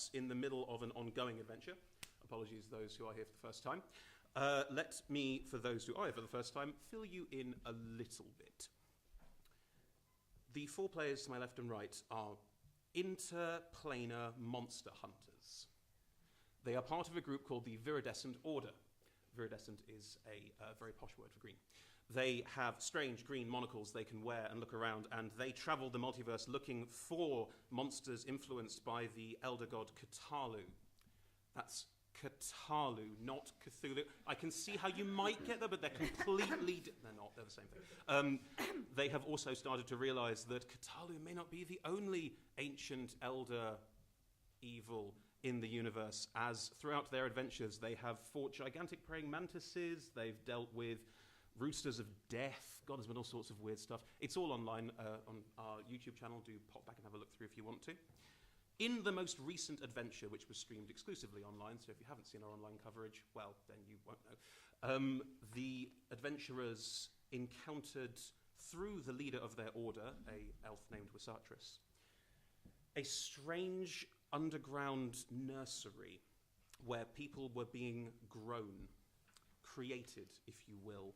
us in the middle of an ongoing adventure. Apologies those who are here for the first time. Let me, for those who are here for the first time, fill you in a little bit. The 4 players to my left and right are interplanar monster hunters. They are part of a group called the Viridescent Order. Viridescent is a very posh word for green. They have strange green monocles they can wear and look around, and they travel the multiverse looking for monsters influenced by the elder god Cthulhu. That's Cthulhu, not Cthulhu. I can see how you might get there, but they're completely... they're not, they're the same thing. They have also started to realize that Cthulhu may not be the only ancient elder evil in the universe, as throughout their adventures they have fought gigantic praying mantises, they've dealt with roosters of death. God, there's been all sorts of weird stuff. It's all online on our YouTube channel. Do pop back and have a look through if you want to. In the most recent adventure, which was streamed exclusively online, so if you haven't seen our online coverage, well, then you won't know, the adventurers encountered, through the leader of their order, a elf named Wisatris, a strange underground nursery where people were being grown, created, if you will.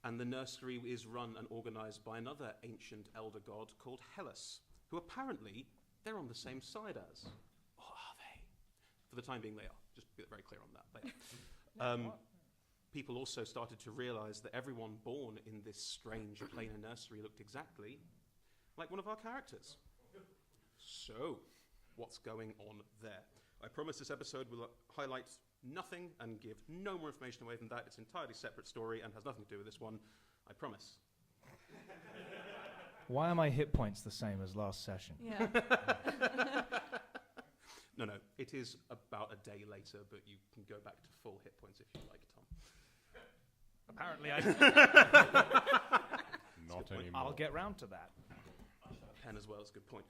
And the nursery is run and organized by another ancient elder god called Hellas, who apparently they're on the same side as. Or are they? For the time being, they are. Just to be very clear on that. They are. People also started to realize that everyone born in this strange planar nursery looked exactly like one of our characters. So, what's going on there? I promise this episode will highlight nothing and give no more information away than that. It's an entirely separate story and has nothing to do with this one. I promise. Why are my hit points the same as last session? Yeah. No, it is about a day later, but you can go back to full hit points if you like, Tom. Apparently I... Not anymore. I'll get round to that. Pen as well is a good point.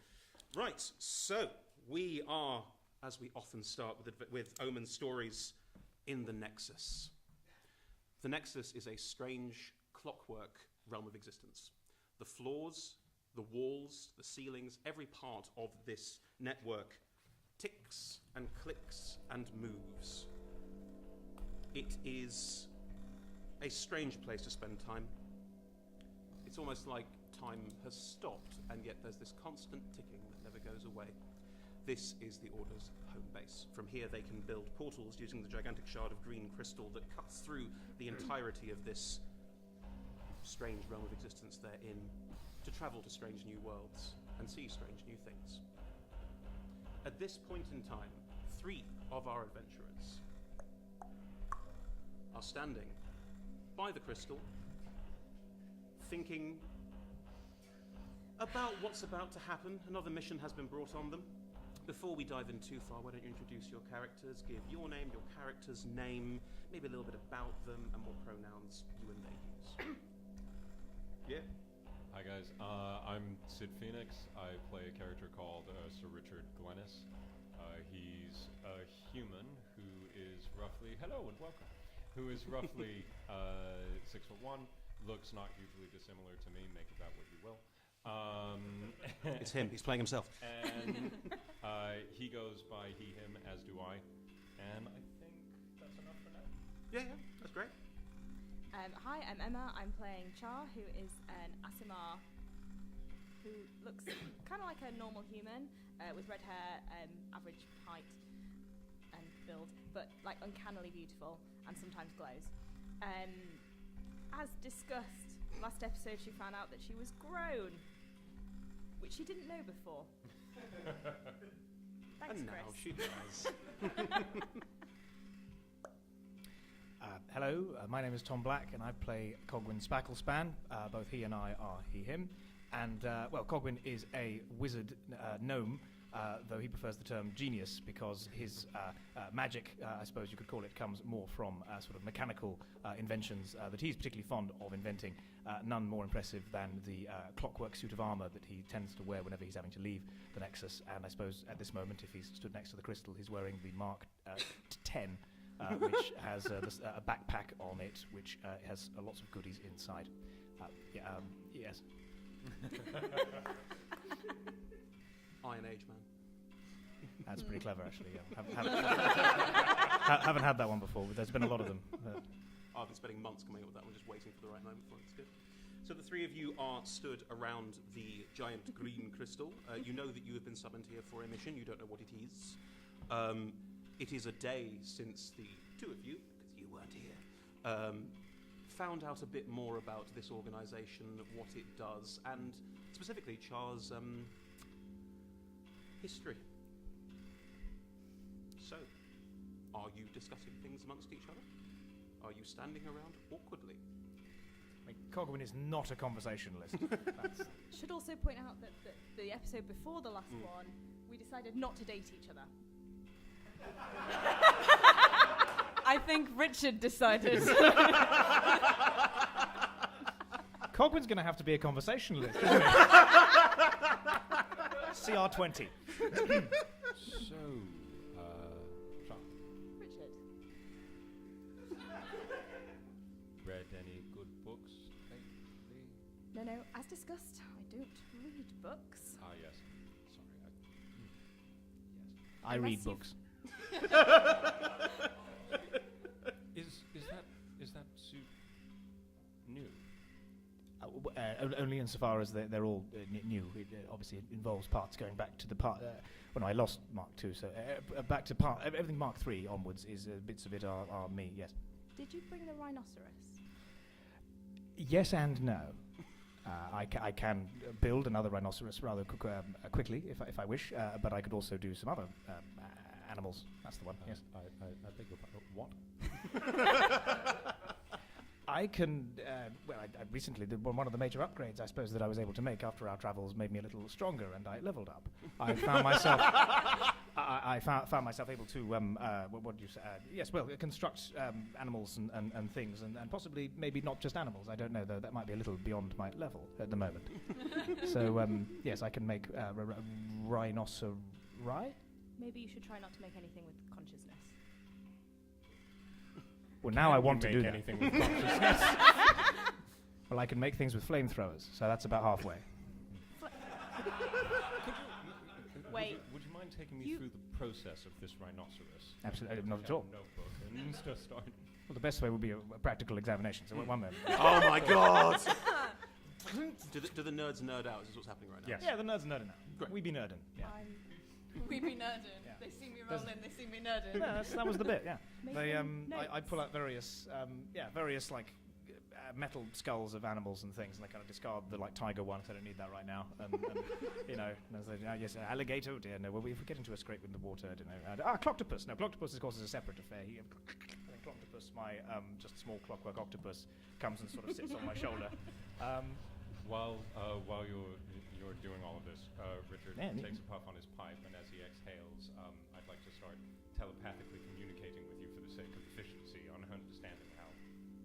Right, so we are, as we often start with Omen stories, in the Nexus. The Nexus is a strange clockwork realm of existence. The floors, the walls, the ceilings, every part of this network ticks and clicks and moves. It is a strange place to spend time. It's almost like time has stopped, and yet there's this constant ticking that never goes away. This is the Order's home base. From here they can build portals using the gigantic shard of green crystal that cuts through the entirety of this strange realm of existence they're in, to travel to strange new worlds and see strange new things. At this point in time, 3 of our adventurers are standing by the crystal, thinking about what's about to happen. Another mission has been brought on them. Before we dive in too far, why don't you introduce your characters, give your name, your character's name, maybe a little bit about them, and what pronouns you and they use. Yeah. Hi guys, I'm Sid Phoenix. I play a character called Sir Richard Glennis. He's a human who is roughly, hello and welcome, who is roughly 6'1", looks not hugely dissimilar to me, make of that what you will. It's him, he's playing himself. And he goes by he, him, as do I. And I think that's enough for now. Yeah, that's great. Hi, I'm Emma. I'm playing Char, who is an Asimar who looks kind of like a normal human, with red hair, average height and build, but like uncannily beautiful and sometimes glows. As discussed, last episode she found out that she was grown, which she didn't know before. Thanks, And now Chris. she does. Hello, my name is Tom Black, and I play Cogwyn Spacklespan. Both he and I are he, him. And, Cogwyn is a wizard gnome, though he prefers the term genius because his magic, I suppose you could call it, comes more from sort of mechanical inventions that he's particularly fond of inventing. None more impressive than the clockwork suit of armor that he tends to wear whenever he's having to leave the Nexus. And I suppose at this moment, if he's stood next to the crystal, he's wearing the Mark 10. Which has a backpack on it, which has lots of goodies inside. Yes. Iron Age man. That's pretty clever, actually. Yeah. Haven't had that one before, but there's been a lot of them. I've been spending months coming up with that one, just waiting for the right moment for it. It's good. So the three of you are stood around the giant green crystal. You know that you have been summoned here for a mission. You don't know what it is. It is a day since the two of you, because you weren't here, found out a bit more about this organisation, what it does, and specifically Char's history. So, are you discussing things amongst each other? Are you standing around awkwardly? Cogwin is not a conversationalist. Should also point out that the episode before the last one, we decided not to date each other. I think Richard decided. Cogwin's going to have to be a conversationalist. CR20. So, Sean, Richard. read any good books lately? No, as discussed, I don't read books. Ah, yes. Sorry. I Unless read you've- books. Is that suit new? Only insofar as they're all new. It obviously involves parts going back to the part. Well, no, I lost Mark II, so back to part. Everything Mark III onwards is bits of it are me. Yes. Did you bring the rhinoceros? Yes and no. I can build another rhinoceros rather quickly if I wish, but I could also do some other animals. That's the one. Yes. I beg your pardon. What? I can. I recently did one of the major upgrades, I suppose, that I was able to make after our travels made me a little stronger, and I leveled up. I found myself. I found myself able to. What do you say? Yes, well, construct animals and things, and possibly maybe not just animals. I don't know, though. That might be a little beyond my level at the moment. So yes, I can make rhinoceri. Maybe you should try not to make anything with consciousness. Well, now I want to do that. anything with consciousness. Well, I can make things with flamethrowers, so that's about halfway. Wait. Would you mind taking me through the process of this rhinoceros? Absolutely, not at all. Notebook and just start. Well, the best way would be a practical examination. So one moment. Oh my god! do the nerds nerd out? Is this what's happening right now? Yeah, the nerds nerding now. Great. We be nerding. Yeah. We be nerding. Yeah. They see me There's- rolling, they see me nerding. Yeah, that was the bit. Yeah. They I notes. pull out various like metal skulls of animals and things, and I kind of discard the like tiger one because I don't need that right now. And you know, and I say, yes, alligator. Oh dear, no. Well, if we get into a scrape in the water, I don't know. Cloctopus. No, Cloctopus of course is a separate affair. Cloctopus, my just small clockwork octopus, comes and sort of sits on my shoulder. While you're doing all of this, Richard Yeah, takes a puff on his pipe, and as he exhales, I'd like to start telepathically communicating with you for the sake of efficiency on understanding how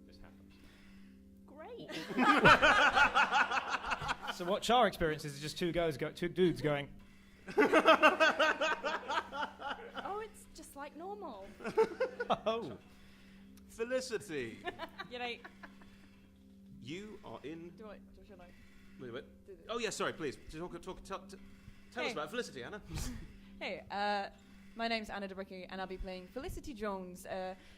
this happens. Great. So what Char experiences is just two dudes going. Oh, it's just like normal. Oh. Felicity, You know, you are in. should I? Wait, wait. Do this? Oh yeah, sorry. Please tell us Hey. about Felicity, Anna. Hey, my name's Anna DeBricky, and I'll be playing Felicity Jones.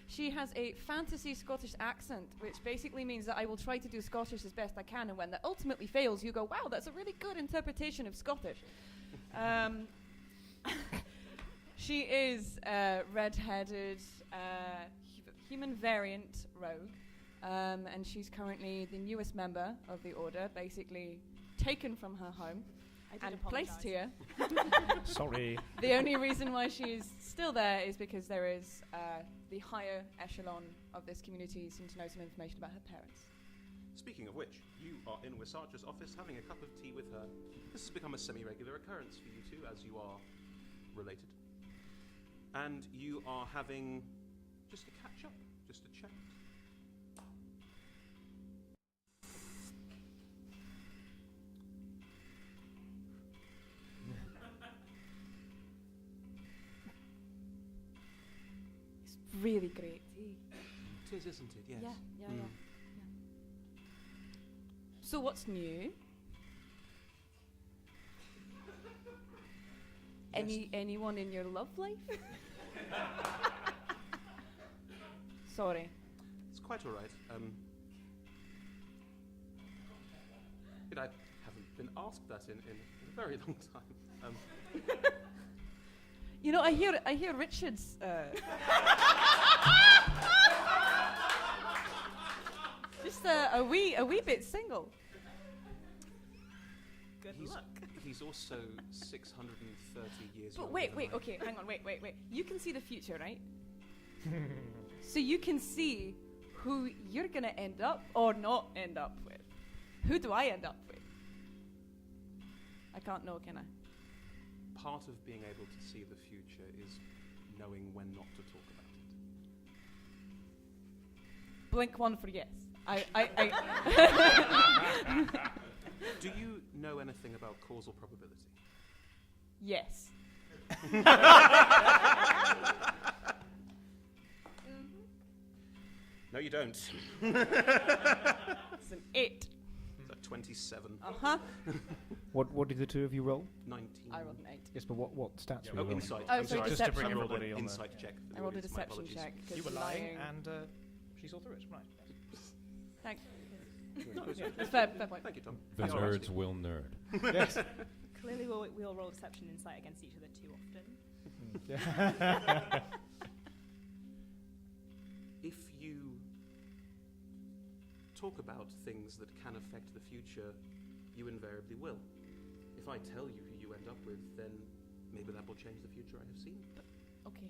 She has a fantasy Scottish accent, which basically means that I will try to do Scottish as best I can, and when that ultimately fails, you go, wow, that's a really good interpretation of Scottish. She is a red-headed, human variant rogue, and she's currently the newest member of the Order, basically taken from her home I and placed here. Sorry. The only reason why she's still there is because there is the higher echelon of this community seem to know some information about her parents. Speaking of which, you are in Wisartra's office having a cup of tea with her. This has become a semi-regular occurrence for you two, as you are related. And you are having just a catch-up, just a chat. It's really great tea. It is, isn't it? Yes. Yeah. Mm. So what's new? Anyone in your love life? Sorry. It's quite all right. I haven't been asked that in a very long time. You know, I hear Richard's. Just a wee bit single. Good He's- luck. He's also 630 years But younger wait, than I. okay, hang on, wait. You can see the future, right? So you can see who you're gonna end up or not end up with. Who do I end up with? I can't know, can I? Part of being able to see the future is knowing when not to talk about it. Blink one for yes. I Do you know anything about causal probability? yes. No, you don't. It's an 8. It's a 27. Uh-huh. What did the two of you roll? 19. I rolled an 8. Yes, but what stats were you Oh, rolling? insight. Oh, I'm sorry, sorry. Just to bring deception. I rolled everybody an on insight the... check. for the I rolled a audience. My deception apologies. check. 'cause You were lying, lying. and she saw through it. Right. Thanks. Yeah. That's fair point. Thank you, Tom. The Thanks for nerds asking. will nerd. Yes. Clearly, we'll roll deception and insight against each other too often. Yeah. If you talk about things that can affect the future, you invariably will. If I tell you who you end up with, then maybe that will change the future I have seen. Okay.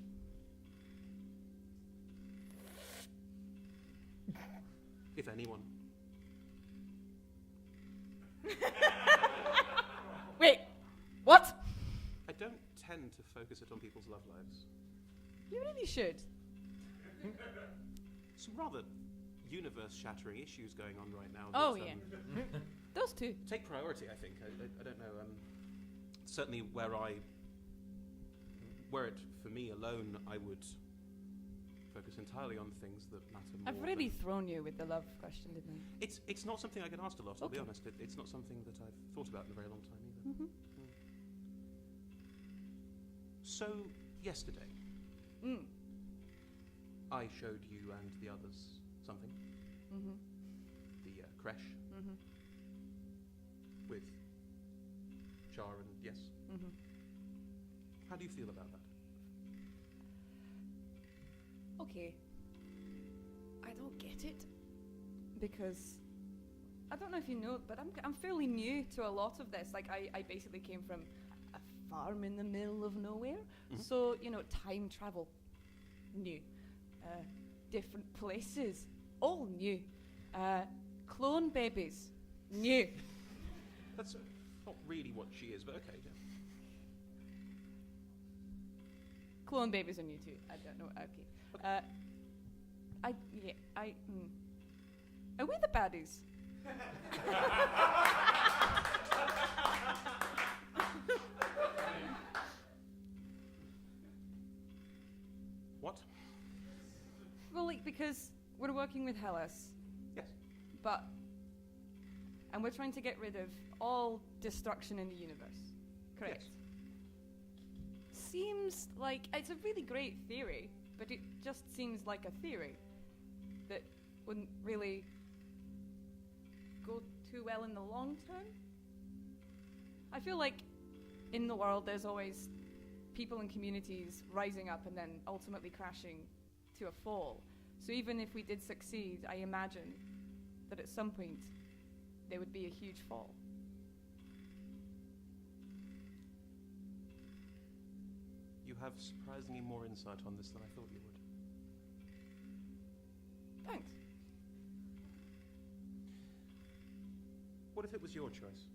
If anyone. Wait. What? I don't tend to focus it on people's love lives. You really should. Some rather universe-shattering issues going on right now. Oh, that, yeah. Those two. take priority, I think. I don't know. Certainly where it, for me alone, I would focus entirely on things that matter more. I've really thrown you with the love question, didn't I? It's not something I get asked a lot, I'll be Okay. honest. It's not something that I've thought about in a very long time either. Mm-hmm. So, yesterday, Mm. I showed you and the others something. Mm-hmm. The creche Mm-hmm. with Char and Yes. Mm-hmm. How do you feel about that? Okay. I don't get it because I don't know if you know, but I'm fairly new to a lot of this. Like I basically came from a farm in the middle of nowhere, Mhm. so time travel, new, different places, all new, clone babies, new. That's not really what she is, but okay. Yeah. Clone babies are new too. I don't know. Okay. Are we the baddies? What? Well, because we're working with Hellas, Yes. and we're trying to get rid of all destruction in the universe. Correct. Yes. Seems like it's a really great theory, but it just seems like a theory that wouldn't really go too well in the long term. I feel like in the world there's always people and communities rising up and then ultimately crashing to a fall. So even if we did succeed, I imagine that at some point there would be a huge fall. You have surprisingly more insight on this than I thought you would. Thanks. What if it was your choice?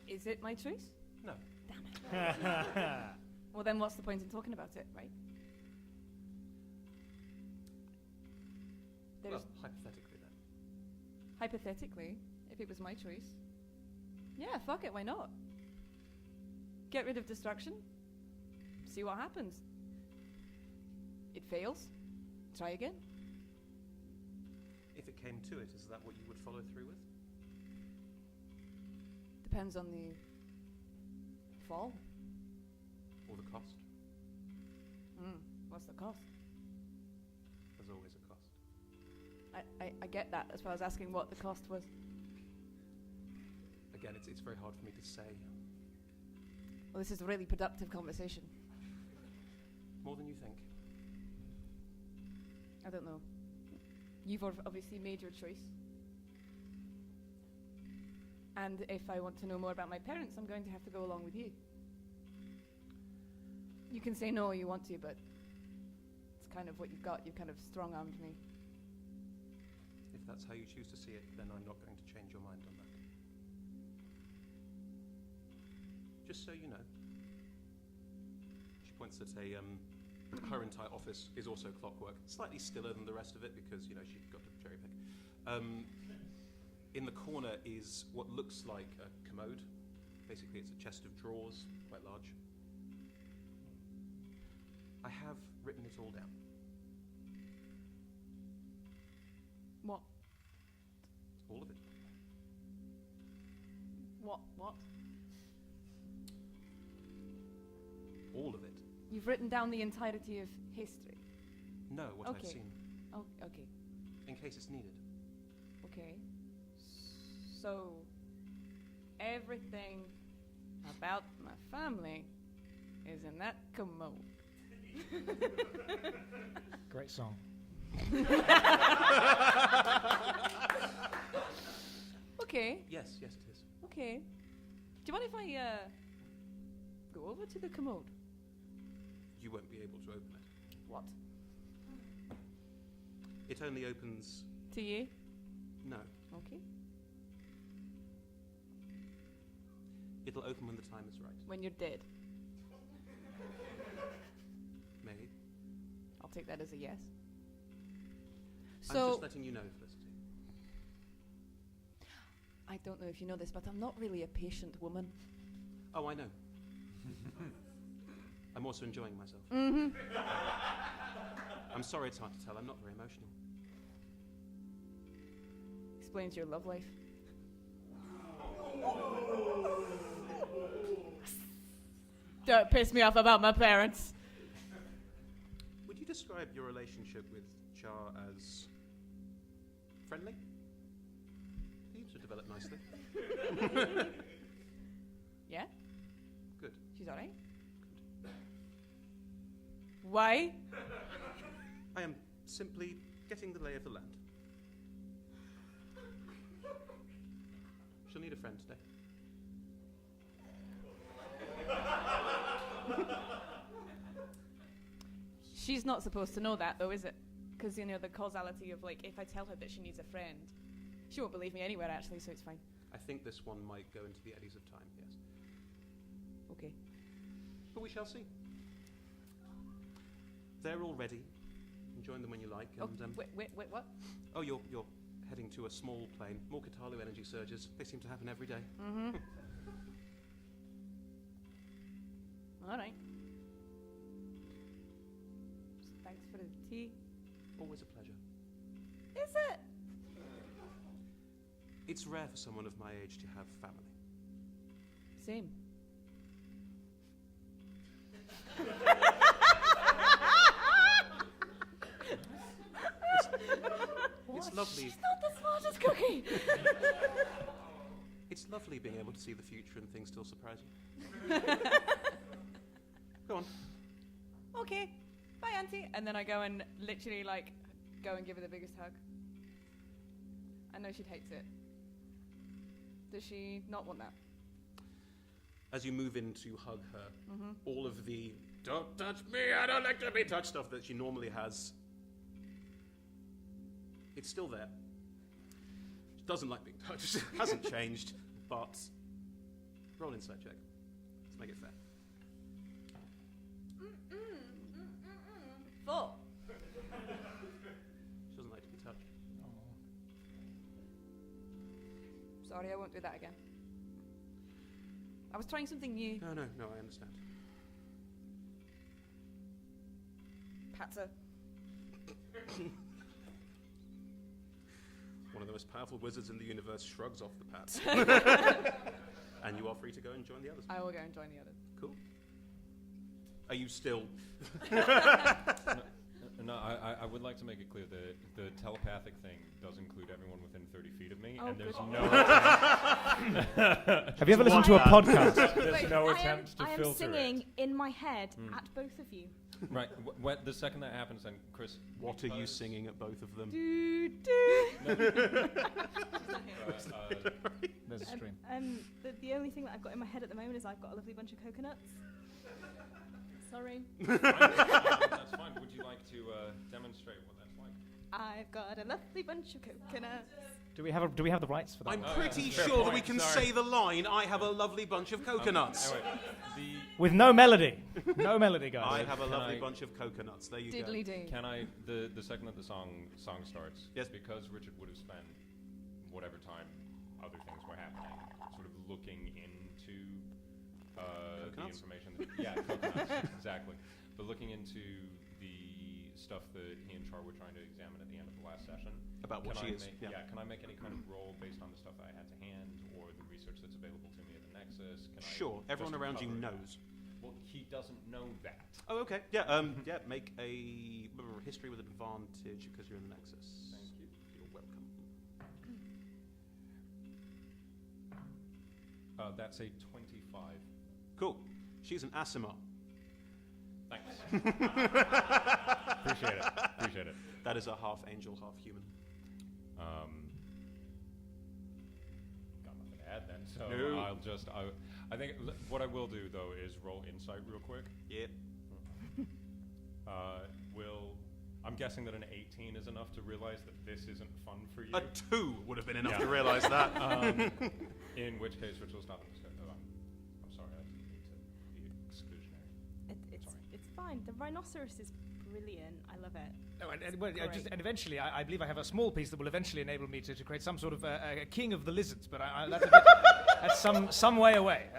Is it my choice? No. Damn it. Well, then what's the point in talking about it, right? Well, hypothetically then. Hypothetically, if it was my choice, yeah, fuck it, why not? Get rid of destruction, see what happens. It fails, try again. If it came to it, is that what you would follow through with? Depends on the fall. or the cost. What's the cost? There's always a cost. I get that. That's why I was asking what the cost was. Again, it's very hard for me to say. Well, this is a really productive conversation. More than you think. I don't know. You've obviously made your choice. And if I want to know more about my parents, I'm going to have to go along with you. You can say no you want to, but it's kind of what you've got. You've kind of strong-armed me. If that's how you choose to see it, then I'm not going to change your mind on that. Just so you know. She points at her entire office is also clockwork, slightly stiller than the rest of it because, you know, she got to cherry pick. In the corner is what looks like a commode. Basically, it's a chest of drawers, quite large. I have written it all down. What? All of it. What? All of it. You've written down the entirety of history. No, what I've Okay. seen. Oh, okay. In case it's needed. Okay. So, everything about my family is in that commode. Great song. Okay. Yes, it is. Okay. Do you mind if I go over to the commode? You won't be able to open it. What? It only opens... To you? No. Okay. It'll open when the time is right. When you're dead. Maybe. I'll take that as a yes. I'm So, just letting you know, Felicity. I don't know if you know this, but I'm not really a patient woman. Oh, I know. I'm also enjoying myself. Mm-hmm. I'm sorry it's hard to tell. I'm not very emotional. Explains your love life. Don't piss me off about my parents. Would you describe your relationship with Char as friendly? Seems to develop nicely. Yeah? Good. She's alright? Why? I am simply getting the lay of the land. She'll need a friend today. She's not supposed to know that, though, is it? Because, you know, the causality of, like, if I tell her that she needs a friend, she won't believe me anywhere, actually, so it's fine. I think this one might go into the eddies of time, yes. Okay. But we shall see. They're all ready. Join them when you like. Oh, And, wait, what? oh, you're heading to a small plane. More Katalu energy surges. They seem to happen every day. Mm-hmm. All right. Thanks for the tea. Always a pleasure. Is it? It's rare for someone of my age to have family. Same. It's lovely. She's not the smartest cookie. It's lovely being able to see the future and things still surprise you. Go on. Okay. Bye, Auntie. And then I go and literally, like, go and give her the biggest hug. I know she hates it. Does she not want that? As you move in to hug her, all of the "don't touch me, I don't like to be touched" stuff that she normally has, it's still there. She doesn't like being touched. It hasn't changed, but roll insight check. Let's make it fair. 4. She doesn't like to be touched. Sorry, I won't do that again. I was trying something new. No, I understand. Pats her. One of the most powerful wizards in the universe shrugs off the pats. And you are free to go and join the others. I will go and join the others. Cool. Are you still... No, I would like to make it clear that the telepathic thing does include everyone within 30 feet of me, and there's no attempt. Have you ever listened to a podcast? There's no attempt to I am filter singing it. in my head at both of you. Right. The second that happens, then Chris. What are you singing at both of them? There's a stream. The only thing that I've got in my head at the moment is I've got a lovely bunch of coconuts. Sorry. That's fine. Would you like to demonstrate what that's like? I've got a lovely bunch of coconuts. Do we have the rights for that? I'm one? pretty fair sure that point, we can sorry. say the line, I have a lovely bunch of coconuts. Anyway, With no melody. No melody, guys. I have a Can lovely I- bunch of coconuts. There you Diddly go. ding. can I the second that the song starts? Yes. Because Richard would have spent whatever time other things were happening, sort of looking into the Coconuts? information. Coconuts, exactly. But looking into the stuff that he and Char were trying to examine at the end of the last session. About what Can she I is. make- Can I make any kind of roll based on the stuff that I had to hand or the research that's available to me at the Nexus? Can Sure, I everyone just around you cover it? knows. Well, he doesn't know that. Oh, okay. Yeah, yeah, make a history with advantage because you're in the Nexus. Thank you. You're welcome. That's a 25. Cool. She's an Asimar. Thanks. Appreciate it. That is a half angel, half human. Got nothing to add then. So No. I think what I will do though is roll insight real quick. Yep. I'm guessing that an 18 is enough to realize that this isn't fun for you. A 2 would have been enough Yeah. to realise that. In which case, Rich will stop and say, "Oh, I'm sorry, I didn't mean to be exclusionary." Sorry. It's fine. The rhinoceros is brilliant. I love it. No, and Great. eventually, I believe I have a small piece that will eventually enable me to create some sort of a king of the lizards, but that's a bit, that's some way away.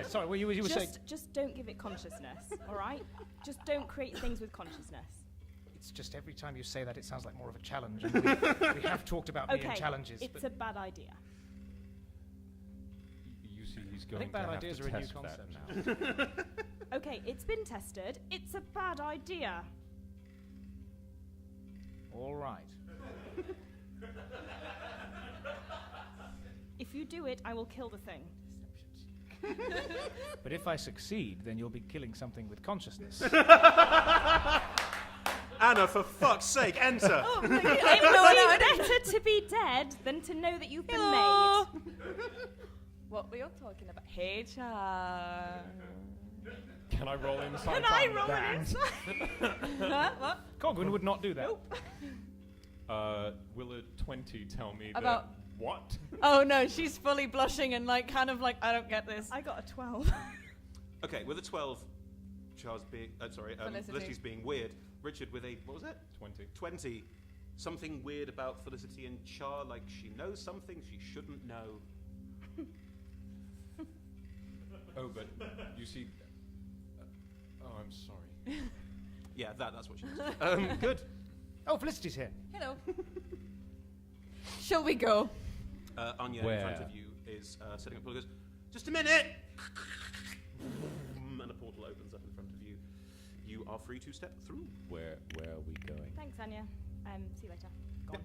Sorry, what you were saying? Just don't give it consciousness, all right? Just don't create things with consciousness. It's just every time you say that, it sounds like more of a challenge. And we have talked about me and challenges. It's but a bad idea. You see, he's I going think to bad have ideas to are a new test concept that. now. Okay, it's been tested. It's a bad idea. All right. If you do it, I will kill the thing. But if I succeed, then you'll be killing something with consciousness. Anna, for fuck's sake, enter! Oh, it's better to be dead than to know that you've been Hello. made. What were you talking about? Hey, Char. Can I roll insight? Can I on roll that? an insight? Huh? What? Cogwyn would not do that. Nope. Will a 20 tell me About- that what? Oh no, she's fully blushing and like kind of like I don't get this. I got a 12. Okay, with a 12, Charles being... Felicity. Felicity's being weird. Richard with a... What was it? 20. 20. Something weird about Felicity and Char, like she knows something she shouldn't know. Oh, but you see. Oh, I'm sorry. Yeah, that's what she knows. Good. Oh, Felicity's here. Hello. Shall we go? Anya Where? in front of you is setting up. Goes, just a minute. And a portal opens up in front of you. You are free to step through. Where are we going? Thanks, Anya. See you later. Gone.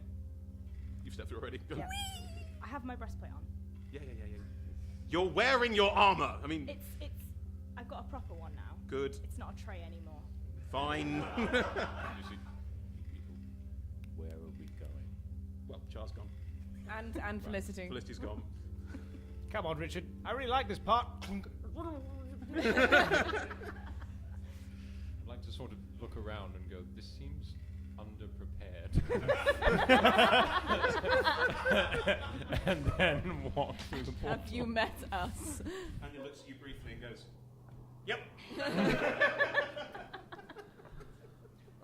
You've stepped through already. Go. Yeah. I have my breastplate on. Yeah. You're wearing your armor. I mean, It's. I've got a proper one now. good. It's not a tray anymore. Fine. You see. Where are we going? Well, Char's gone. And Felicity. Felicity's gone. Come on, Richard. I really like this part. I'd like to sort of look around and go, this seems underprepared. And then walk through the portal. Have you met us? And he looks at you briefly and goes, "Yep."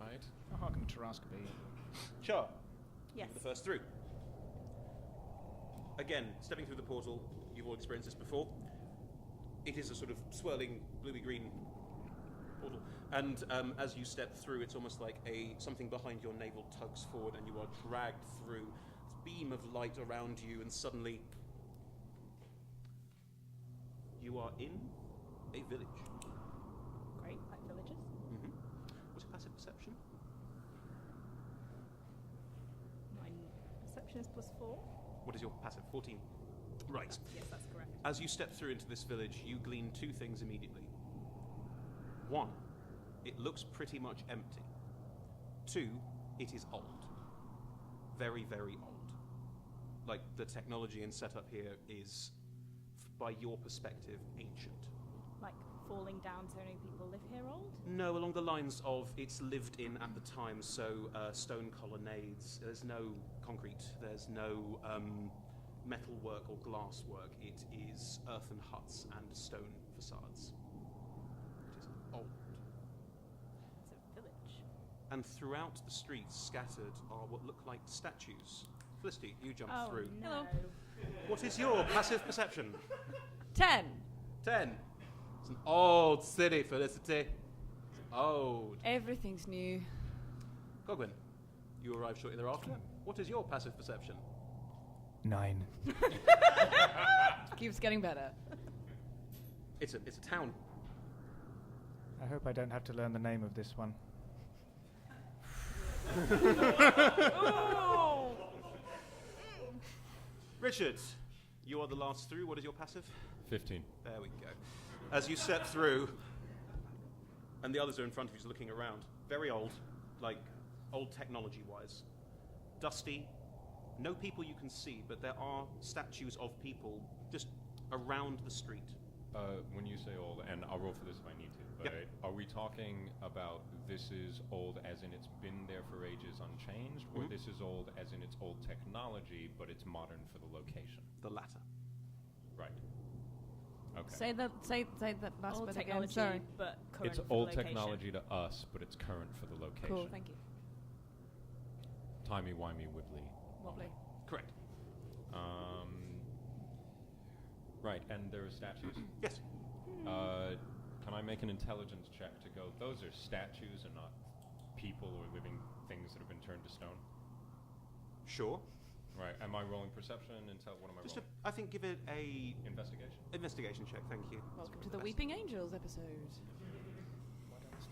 Right? Oh, how can Taraska be? Char. Yes. The first through. Again, stepping through the portal, you've all experienced this before. It is a sort of swirling bluey-green portal, and as you step through, it's almost like something behind your navel tugs forward, and you are dragged through this beam of light around you, and suddenly you are in a village. Great. perception. My perception is +4. What is your passive? 14. Right. Yes, that's correct. As you step through into this village, you glean two things immediately. One, it looks pretty much empty. Two, it is old. Very, very old. Like, the technology and setup here is, by your perspective, ancient. Like falling down so many people live here old? No, along the lines of it's lived in at the time, so stone colonnades, there's no concrete, there's no metal work or glass work. It is earthen huts and stone facades. It is old. It's a village. And throughout the streets, scattered, are what look like statues. Felicity, you jump through. No. Hello. What is your passive perception? 10. 10. It's an old city, Felicity. It's old. Everything's new. Gogwin, you arrive shortly thereafter. What is your passive perception? 9. Keeps getting better. It's a town. I hope I don't have to learn the name of this one. Richard, you are the last through. What is your passive? 15. There we go. As you step through, and the others are in front of you, just looking around. Very old, like old technology-wise. Dusty. No people you can see, but there are statues of people just around the street. When you say old, and I'll roll for this if I need to, but Yep. are we talking about this is old as in it's been there for ages unchanged, or Mhm. this is old as in it's old technology, but it's modern for the location? The latter. Right. Okay. Say that last Old bit again. technology, Sorry. but current It's for the old location. technology to us, but it's current for the location. Cool, thank you. Timey-wimey wibbly. Lovely. Correct. Right, and there are statues. Yes. Can I make an intelligence check to go, those are statues and not people or living things that have been turned to stone? Sure. Right, am I rolling perception, intel, what am I Just rolling? I think give it a Investigation? investigation check. Thank you. Welcome That's to the best. Weeping Angels episode.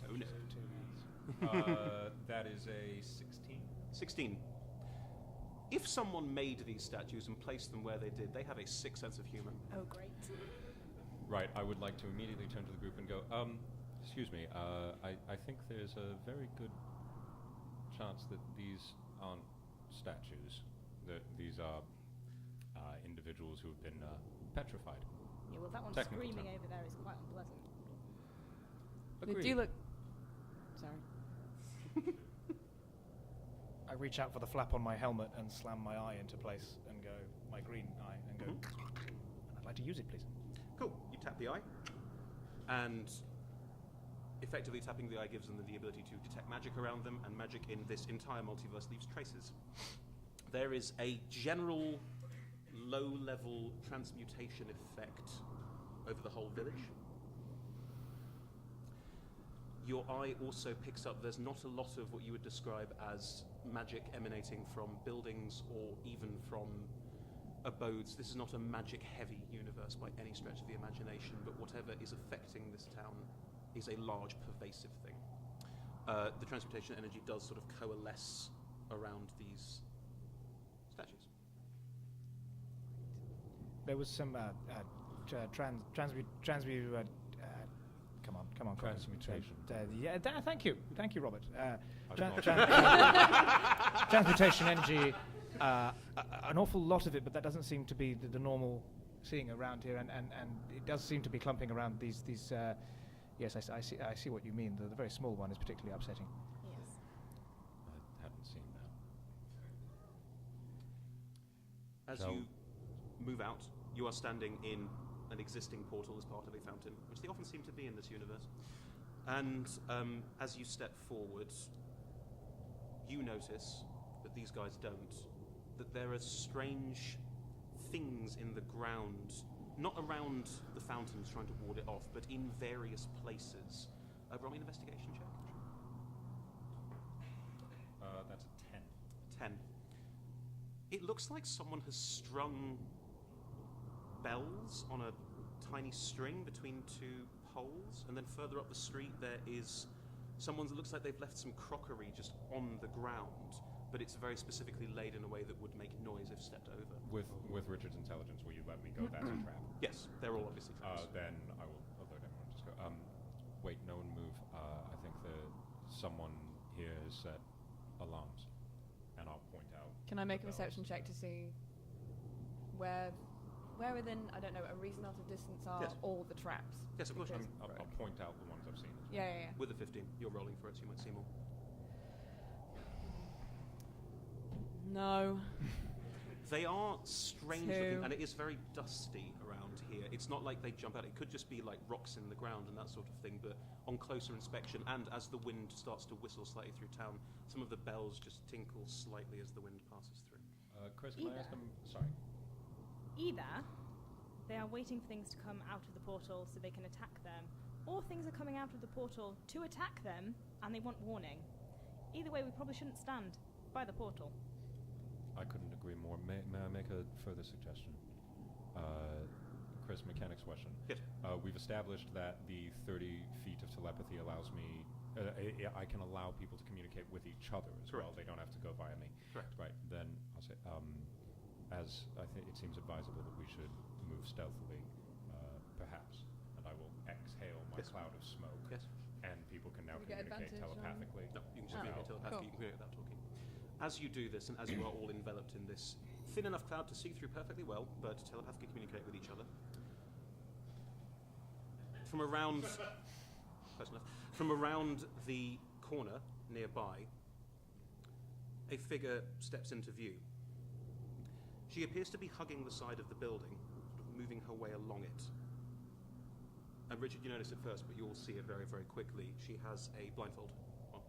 Oh, no. That is a 16. 16. If someone made these statues and placed them where they did, they have a sick sense of humour. Oh, great. Right, I would like to immediately turn to the group and go, excuse me, I think there's a very good chance that these aren't statues, that these are individuals who have been petrified. Yeah, well, that one Technical screaming term. over there is quite unpleasant. They Agreed. do look... Sorry. I reach out for the flap on my helmet and slam my eye into place and go, my green eye, and go, and I'd like to use it, please. Cool. You tap the eye, and effectively tapping the eye gives them the ability to detect magic around them, and magic in this entire multiverse leaves traces. There is a general low-level transmutation effect over the whole village. Your eye also picks up there's not a lot of what you would describe as magic emanating from buildings or even from abodes. This is not a magic-heavy universe by any stretch of the imagination, but whatever is affecting this town is a large, pervasive thing. The transmutation energy does sort of coalesce around these statues. There was some come on, Transmutation. Thank you, Robert. I thought- Transmutation energy, an awful lot of it, but that doesn't seem to be the normal seeing around here, and it does seem to be clumping around these. Yes, I see what you mean. The very small one is particularly upsetting. Yes. I haven't seen that. As So- you move out, you are standing in an existing portal as part of a fountain, which they often seem to be in this universe. And as you step forward, you notice, but these guys don't, that there are strange things in the ground, not around the fountains trying to ward it off, but in various places. Roll me an investigation check. That's a 10. 10. It looks like someone has strung bells on a tiny string between two poles, and then further up the street there is It looks like they've left some crockery just on the ground, but it's very specifically laid in a way that would make noise if stepped over. With Richard's intelligence, will you let me go? That's a trap. Yes, they're all obviously traps. Then I will alert everyone. Just go. Wait, no one move. I think someone here has set alarms, and I'll point out. Can I make a the bells. perception check to see where within, I don't know, a reasonable amount of distance are Yes. all the traps? Yes, of course. Because- I'll point out the ones I've seen. Yeah. With a 15, you're rolling for it, so you might see more. No. They are strange 2. looking, and it is very dusty around here. It's not like they jump out. It could just be like rocks in the ground and that sort of thing, but on closer inspection, and as the wind starts to whistle slightly through town, some of the bells just tinkle slightly as the wind passes through. Chris, can I ask Either. him? Sorry. Either they are waiting for things to come out of the portal so they can attack them, or things are coming out of the portal to attack them and they want warning. Either way, we probably shouldn't stand by the portal. I couldn't agree more. May I make a further suggestion? Chris, mechanics question. Yes. We've established that the 30 feet of telepathy allows me. I can allow people to communicate with each other as well. Correct. They don't have to go via me. Correct. Right. Then I'll say, as I think it seems advisable that we should move stealthily, perhaps, and I will exhale my Yes. cloud of smoke. Yes. And people can now We get communicate advantage on- telepathically. No, you can just Oh. communicate telepathically. Cool. You can communicate without talking. As you do this, and as you are all enveloped in this thin enough cloud to see through perfectly well, but telepathically communicate with each other, from around close enough, from around the corner nearby, a figure steps into view. She appears to be hugging the side of the building, sort of moving her way along it. And Richard, you notice it first, but you'll see it very, very quickly. She has a blindfold on,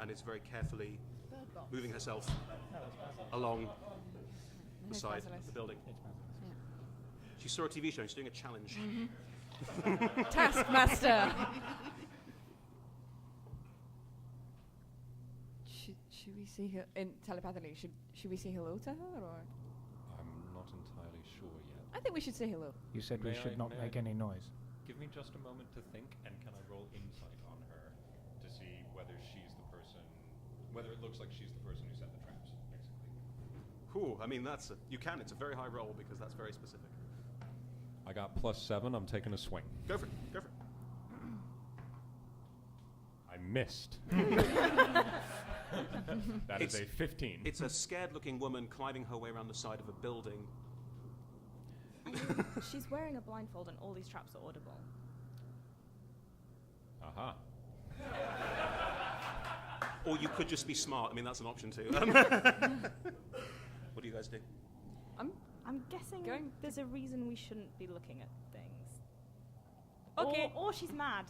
and is very carefully moving herself along the It's side Basilisk. of the building. Yeah. She saw a TV show, she's doing a challenge. Taskmaster! Should we see her telepathically? Should we say hello to her, or I'm not entirely sure yet. I think we should say hello. You said we May should I- not may I- make any noise. Give me just a moment to think, and can I roll insight on her to see whether she's the person, whether it looks like she's the person who set the traps, basically. Cool, I mean, you can, it's a very high roll because that's very specific. I got +7, I'm taking a swing. Go for it, go for it. I missed. That is a 15. It's a scared-looking woman climbing her way around the side of a building. She's wearing a blindfold and all these traps are audible. Aha. Or you could just be smart, I mean, that's an option too. What do you guys do? I'm guessing Going- there's a reason we shouldn't be looking at things. Okay. Or she's mad.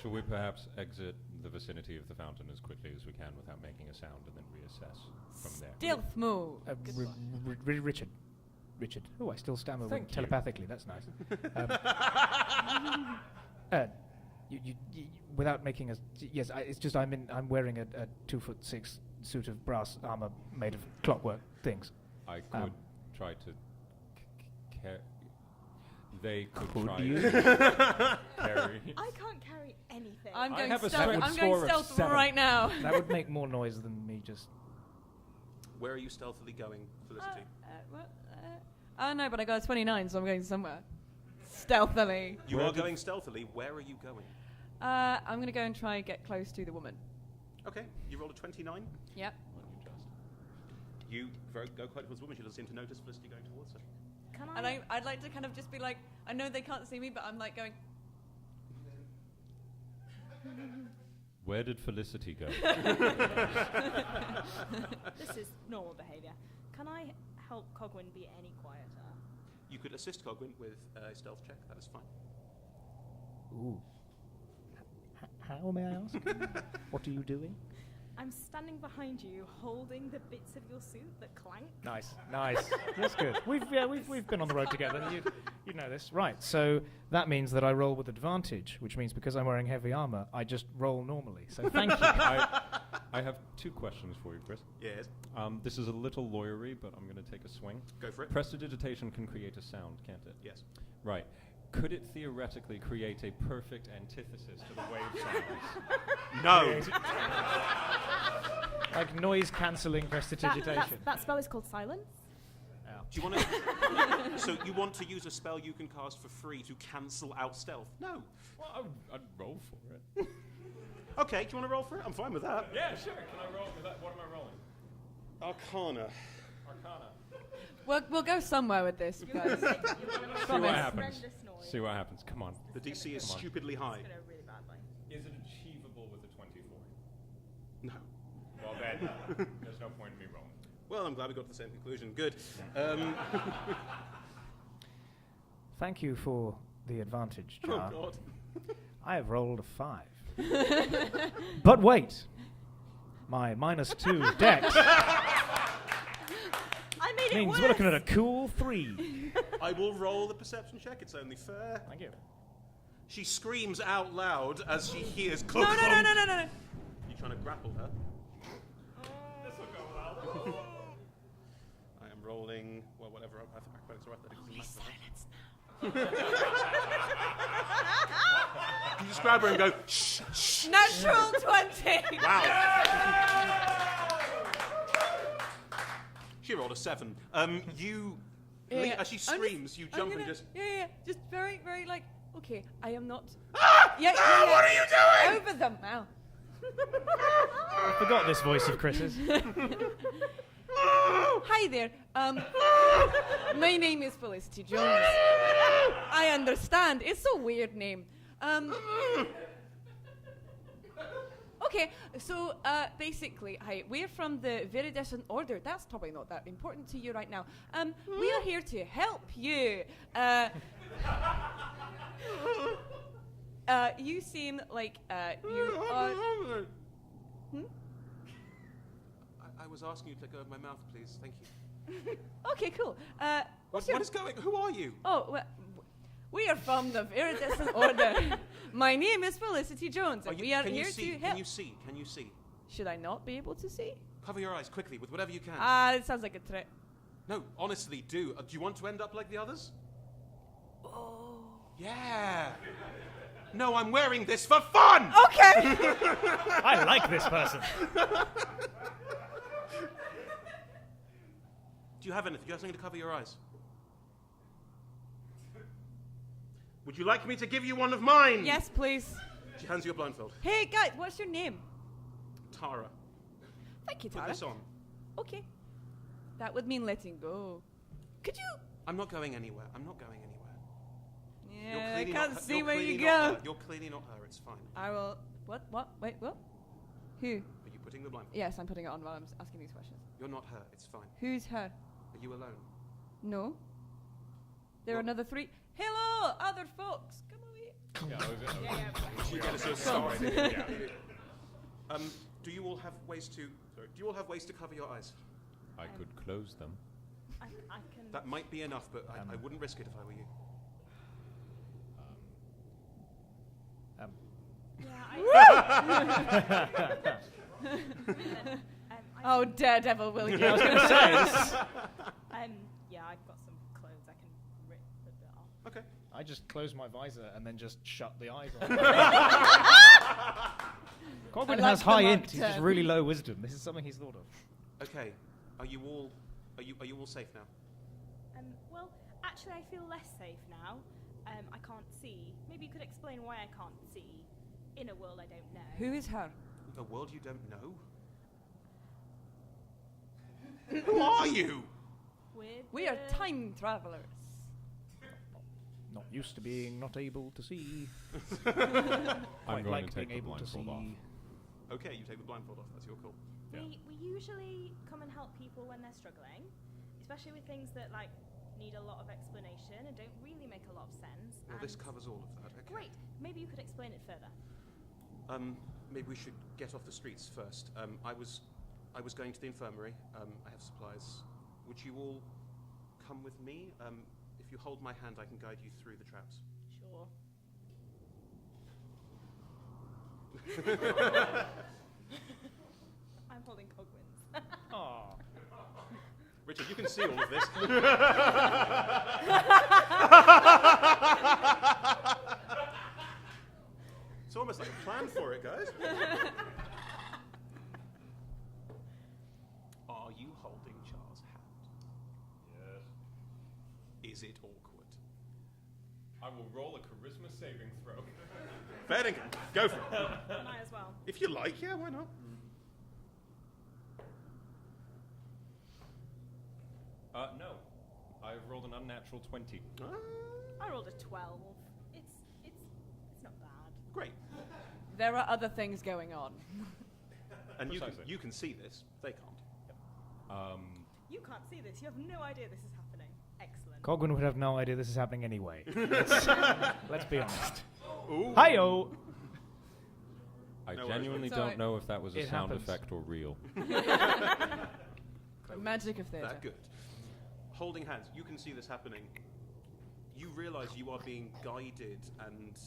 Shall we perhaps exit the vicinity of the fountain as quickly as we can without making a sound and then reassess from there? Stealth move. Richard. Oh, I still stammer Thank you. telepathically. That's nice. You, without making a yes, it's just I'm wearing a 2'6" suit of brass armor made of clockwork things. I could try to they could try you? to carry. I can't carry anything. I'm I going have a stealth. strength I'm score going of stealth 7. right now. That would make more noise than me just. Where are you stealthily going, Felicity? No, but I got a 29, so I'm going somewhere. Stealthily. You Where are did- going stealthily. Where are you going? I'm going to go and try and get close to the woman. Okay, you rolled a 29. Yep. You go quite towards the woman. She doesn't seem to notice Felicity going towards her. Can And I'd like to kind of just be like, I know they can't see me, but I'm like going, Where did Felicity go? This is normal behaviour. Can I help Cogwyn be any quieter? You could assist Cogwyn with a stealth check. That is fine. Ooh. How may I ask? What are you doing? I'm standing behind you, holding the bits of your suit that clank. Nice. That's good. We've been on the road together. You know this, right? So that means that I roll with advantage, which means because I'm wearing heavy armor, I just roll normally. So thank you. I have 2 questions for you, Chris. Yes. This is a little lawyery, but I'm going to take a swing. Go for it. Prestidigitation can create a sound, can't it? Yes. Right. could it theoretically create a perfect antithesis to the wave sounds? No. Like noise-cancelling prestidigitation. That spell is called silence. Do you want to? So you want to use a spell you can cast for free to cancel out stealth? No. Well, I'd roll for it. Okay, do you want to roll for it? I'm fine with that. Yeah, sure. Can I roll for that? What am I rolling? Arcana. We'll go somewhere with this, guys. See what Promise. happens. Horrendous noise. See what happens. Come on. The DC is Come on. stupidly high. It's gonna really badly. Is it achievable with a 24? No. Well, then, there's no point in me rolling. Well, I'm glad we got to the same conclusion. Good. Thank you for the advantage, Oh, Jar. God. I have rolled a 5. But wait! My -2 dex I made it means worse. we're looking at a cool 3. I will roll the perception check. It's only fair. Thank you. She screams out loud as she hears No. You trying to grapple her? This will go well. I am rolling. Well, whatever. Acrobatics or athletics. Holy silence now. You just grab her and go, shh, shh. Natural 20. Wow. She rolled a 7. You, Yeah. as she screams, you jump and just. Yeah. Just very, very like. Okay, I am not. Ah! Yeah. What are you doing? Over them now. I forgot this voice of Chris's. Hi there. My name is Felicity Jones. I understand. It's a weird name. Okay, so basically, hi, we're from the Viridescent Order. That's probably not that important to you right now. We are here to help you. You seem like you are. I was asking you to let go of my mouth, please. Thank you. Okay, cool. What is going? Who are you? Oh, well, we are from the Viridescent Order. My name is Felicity Jones, and we are can here you see? to help. Can you see? Can you see? Should I not be able to see? Cover your eyes quickly with whatever you can. It sounds like a threat. No, honestly, do. Do you want to end up like the others? Oh. Yeah. No, I'm wearing this for fun. Okay. I like this person. Do you have anything? Do you have something to cover your eyes? Would you like me to give you one of mine? Yes, please. She hands you a blindfold. Hey, guys, what's your name? Tara, Thank you, put Tara. this on. Okay. That would mean letting go. Could you? I'm not going anywhere. I'm not going anywhere. Yeah, I not can't her- see you're where you clearly not go. her. You're clearly not her. It's fine. I will. What? Wait, what? Who? Are you putting the blindfold? Yes, I'm putting it on while I'm asking these questions. You're not her. It's fine. Who's her? Are you alone? No. There are Well- another 3. Hello, other folks. Come over here. Yeah, You get a sort of Sorry. start. Yeah. Do you all have ways to? Sorry. Do you all have ways to cover your eyes? I could close them. I can. That might be enough, but I wouldn't risk it if I were you. Oh, daredevil, will you? I was going to say this. Yeah, I've got some clothes I can rip a bit off. Okay. I just close my visor and then just shut the eyes on. Cogbin like has the high Mark int, he's just 10. really low wisdom. This is something he's thought of. Okay. Are you all safe now? Well, actually, I feel less safe now. I can't see. Maybe you could explain why I can't see in a world I don't know. Who is her? A world you don't know? Who are you? We are time travelers. Not used to being not able to see. I'm Quite going like to take being the able to see. blindfold off. Okay, you take the blindfold off. That's your call. Yeah. We usually come and help people when they're struggling, especially with things that like need a lot of explanation and don't really make a lot of sense. Well, this and- covers all of that. Okay. Great. Maybe you could explain it further. Maybe we should get off the streets first. I was going to the infirmary. I have supplies. Would you all come with me? If you hold my hand, I can guide you through the traps. Sure. I'm holding Cogwins. Aww. Richard, you can see all of this. almost like a plan for it, guys. Are you holding Char's hand? Yes. Is it awkward? I will roll a charisma saving throw. Fair dinkum. Go for it. And I as well. If you like, yeah, why not? No. I've rolled an unnatural 20. I rolled a 12. It's not bad. Great. There are other things going on. And Precisely. you can see this. They can't. You can't see this. You have no idea this is happening. Excellent. Cogwyn would have no idea this is happening anyway. Let's be honest. Ooh. Hi-yo! I No genuinely It's don't alright. know if that was a It sound happens. effect or real. The magic of theatre. That good. Holding hands, you can see this happening. You realise you are being guided and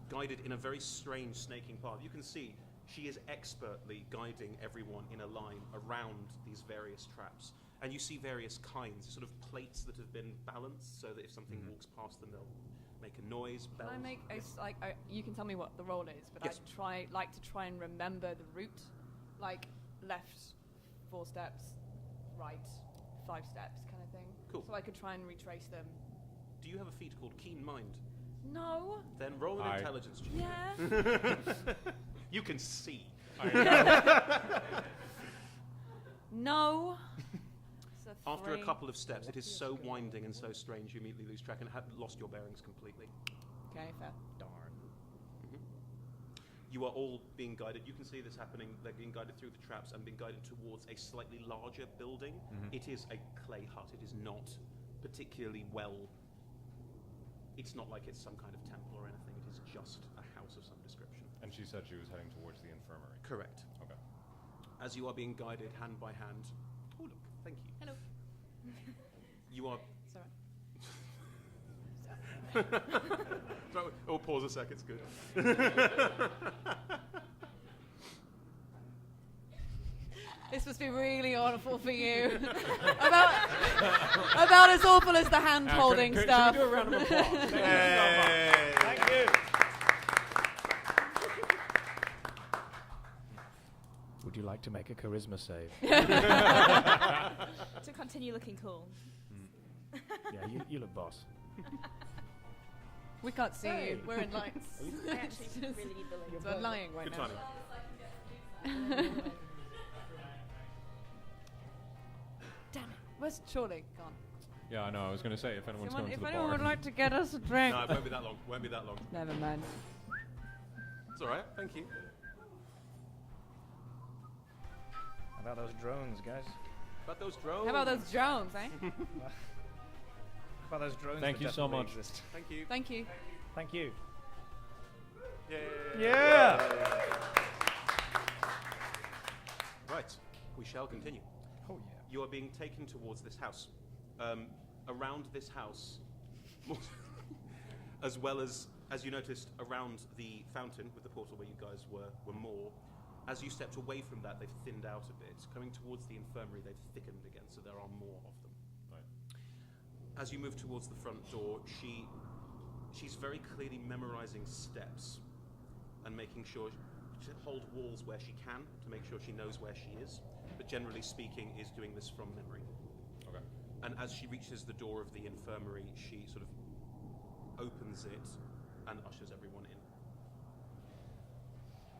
guided in a very strange snaking path. You can see she is expertly guiding everyone in a line around these various traps. And you see various kinds, sort of plates that have been balanced so that if something walks past them, they'll make a noise, bells. Can I make you can tell me what the roll is, but Yes. I'd like to try and remember the route, like left 4 steps, right 5 steps, kind of thing. Cool. So I could try and retrace them. Do you have a feat called Keen Mind? No. Then roll an I- intelligence check. Yeah. You can see. No. It's a After a 3. couple of steps, it is so winding and so strange, you immediately lose track and have lost your bearings completely. Okay, fair. Darn. You are all being guided. You can see this happening. They're being guided through the traps and being guided towards a slightly larger building. It is a clay hut. It is not particularly well. It's not like it's some kind of temple or anything. It is just a house of some description. And she said she was heading towards the infirmary. Correct. Okay. As you are being guided hand by hand. Oh, look. Thank you. Hello. You are. Sorry. Oh, pause a sec. It's good. This must be really awful for you. about as awful as the hand holding Can stuff. we do a round of applause? Thank you so much. Hey. Thank you! Would you like to make a charisma save? To continue looking cool. Yeah, you look boss. We can't see Hey. you. We're in lights. I actually really need the link. So I'm lying right Good now. timing. Damn it. Where's Charlie gone? Yeah, I know. I was going to say, if anyone's going to If the anyone bar. would like to get us a drink. No, it won't be that long. Won't be that long. Never mind. It's all right. Thank you. How about those drones, guys? About those drones. How about those drones, eh? How about those drones? Thank that you so definitely much. exist? Thank you. Thank you. Thank you. Yay. Yeah! Right. We shall continue. Oh yeah. You are being taken towards this house. Around this house, as well as you noticed, around the fountain with the portal where you guys were more. As you stepped away from that, they've thinned out a bit. Coming towards the infirmary, they've thickened again, so there are more of them. Right. As you move towards the front door, she's very clearly memorizing steps and making sure to hold walls where she can to make sure she knows where she is, but generally speaking is doing this from memory. Okay. And as she reaches the door of the infirmary, she sort of opens it and ushers everyone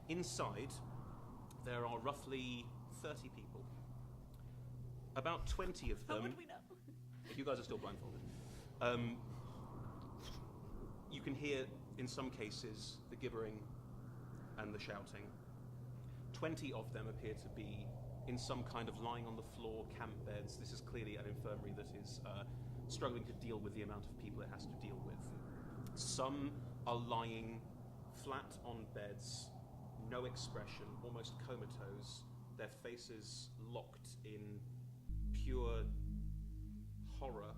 in. Inside, there are roughly 30 people. About 20 of them... How would we know? You guys are still blindfolded. You can hear, in some cases, the gibbering and the shouting. 20 of them appear to be in some kind of lying on the floor camp beds. This is clearly an infirmary that is struggling to deal with the amount of people it has to deal with. Some are lying flat on beds, no expression, almost comatose, their faces locked in pure horror,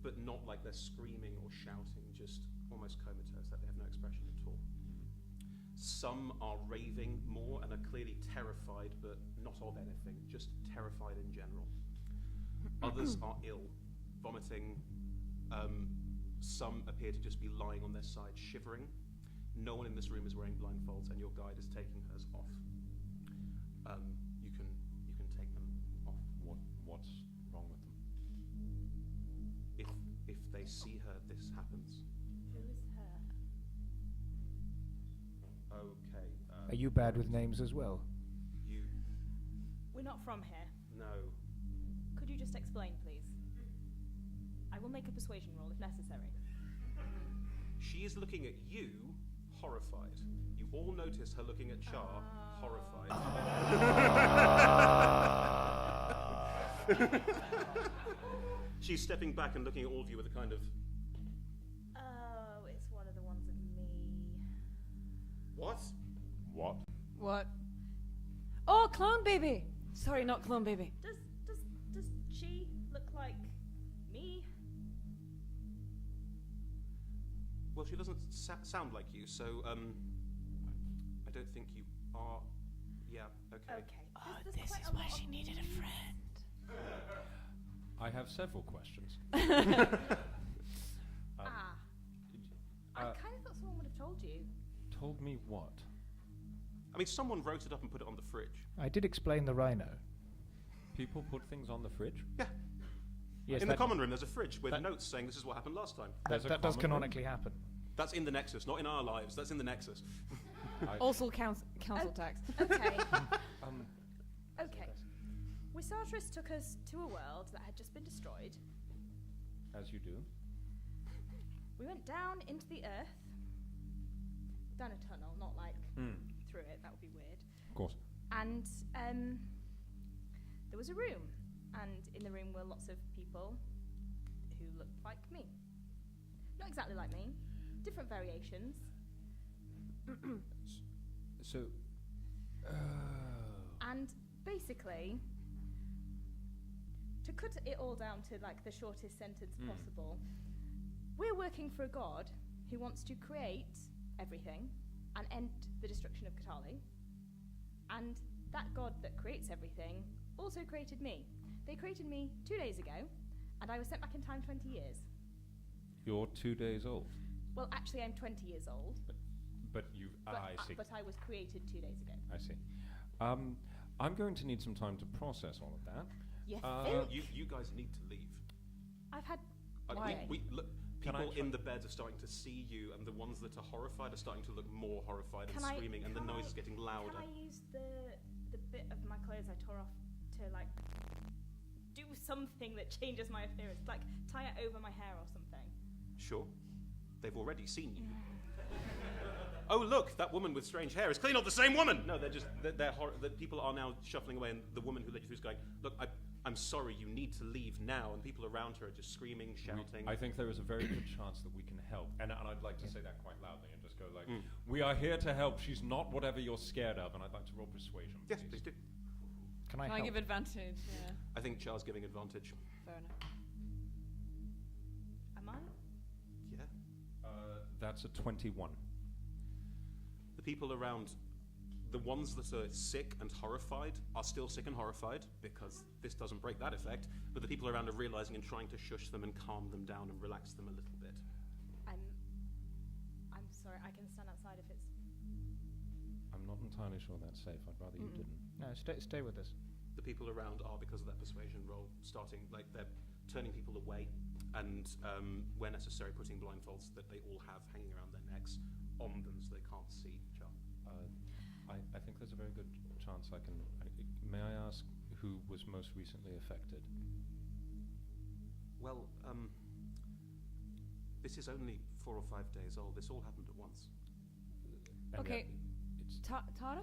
but not like they're screaming or shouting, just almost comatose, like they have no expression at all. Some are raving more and are clearly terrified, but not of anything, just terrified in general. Others are ill, vomiting, some appear to just be lying on their side, shivering. No one in this room is wearing blindfolds, and your guide is taking hers off. You can take them off. What's wrong with them? If they see her, this happens. Who is her? Okay. Are you bad with names as well? We're not from here. No. Could you just explain, please? I will make a persuasion roll if necessary. She is looking at you, horrified. You all notice her looking at Char, horrified. She's stepping back and looking at all of you with a kind of... Oh, it's one of the ones of me. What? What? What? Oh, Clone Baby! Sorry, not Clone Baby. Does she look like me? Well, she doesn't sound like you, so, I don't think you are... Yeah, okay. Okay. This is why she needed a friend. I have several questions. I kind of thought someone would have told you. Told me what? I mean, someone wrote it up and put it on the fridge. I did explain the rhino. People put things on the fridge? Yeah. Yes, In the common room, there's a fridge with notes saying this is what happened last time. that does canonically happen. That's in the Nexus, not in our lives. That's in the Nexus. Also council tax. Okay. Okay. Wisatris took us to a world that had just been destroyed. As you do. We went down into the earth. Down a tunnel, not like through it. That would be weird. Of course. And there was a room. And in the room were lots of people who looked like me. Not exactly like me. Different variations. So... And basically, to cut it all down to like the shortest sentence possible, we're working for a god who wants to create everything and end the destruction of Katali. And that god that creates everything also created me. They created me 2 days ago, and I was sent back in time 20 years. You're 2 days old. Well, actually, I'm 20 years old. But you... I see. But I was created 2 days ago. I see. I'm going to need some time to process all of that. Yes. You guys need to leave. I've had... Why? Look, Can I people try- in the bed are starting to see you, and the ones that are horrified are starting to look more horrified and screaming, and the noise is getting louder. Can I use the bit of my clothes I tore off to like do something that changes my appearance, like tie it over my hair or something? Sure. They've already seen you. Oh, look, that woman with strange hair is clearly not the same woman! No, the people are now shuffling away, and the woman who led you through is going, look, I'm sorry, you need to leave now, and people around her are just screaming, shouting. I think there is a very good chance that we can help. And I'd like to say that quite loudly and just go like, we are here to help. She's not whatever you're scared of. And I'd like to roll persuasion. Yes, please do. Can I Can I help? give advantage? Yeah, I think Char's giving advantage. fair enough. Am I? Yeah. That's a 21. The people around, the ones that are sick and horrified are still sick and horrified, because this doesn't break that effect, but the people around are realizing and trying to shush them and calm them down and relax them a little bit. I'm sorry, I can stand outside if it's... I'm not entirely sure that's safe. I'd rather you didn't. No, stay with us. The people around are, because of that persuasion roll, starting, like, they're turning people away, and where necessary, putting blindfolds that they all have hanging around their necks on them so they can't see Char. I think there's a very good chance I can... may I ask who was most recently affected? Well, this is only 4 or 5 days old. This all happened at once. And Okay. yet it's Tara?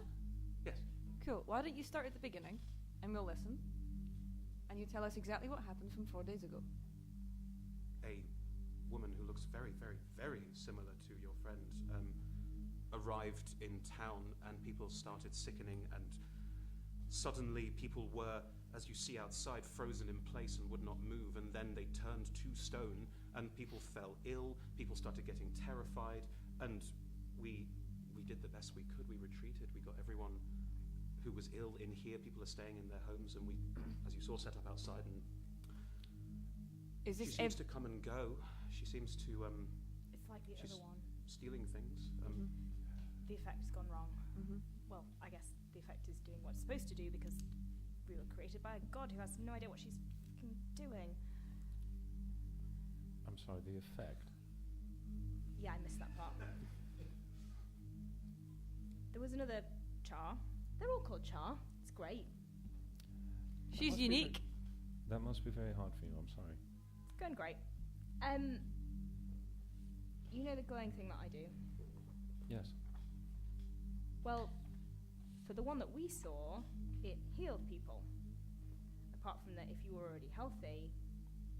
Yes. Cool. Why don't you start at the beginning, and we'll listen, and you tell us exactly what happened from 4 days ago. A woman who looks very, very, very similar to your friend arrived in town, and people started sickening, and suddenly people were, as you see outside, frozen in place and would not move, and then they turned to stone, and people fell ill, people started getting terrified, and we did the best we could. We retreated, we got everyone who was ill in here, people are staying in their homes, and we, as you saw, set up outside, and Is she this seems to come and go. She seems to It's like the she's other one. stealing things. The effect has gone wrong. Mm-hmm. Well, I guess the effect is doing what it's supposed to do because we were created by a god who has no idea what she's fucking doing. I'm sorry, the effect. Yeah, I missed that part. There was another Char. They're all called Char. It's great. She's must be unique. That must be very hard for you, I'm sorry. It's going great. You know the glowing thing that I do? Yes. Well, for the one that we saw, it healed people. Apart from that, if you were already healthy,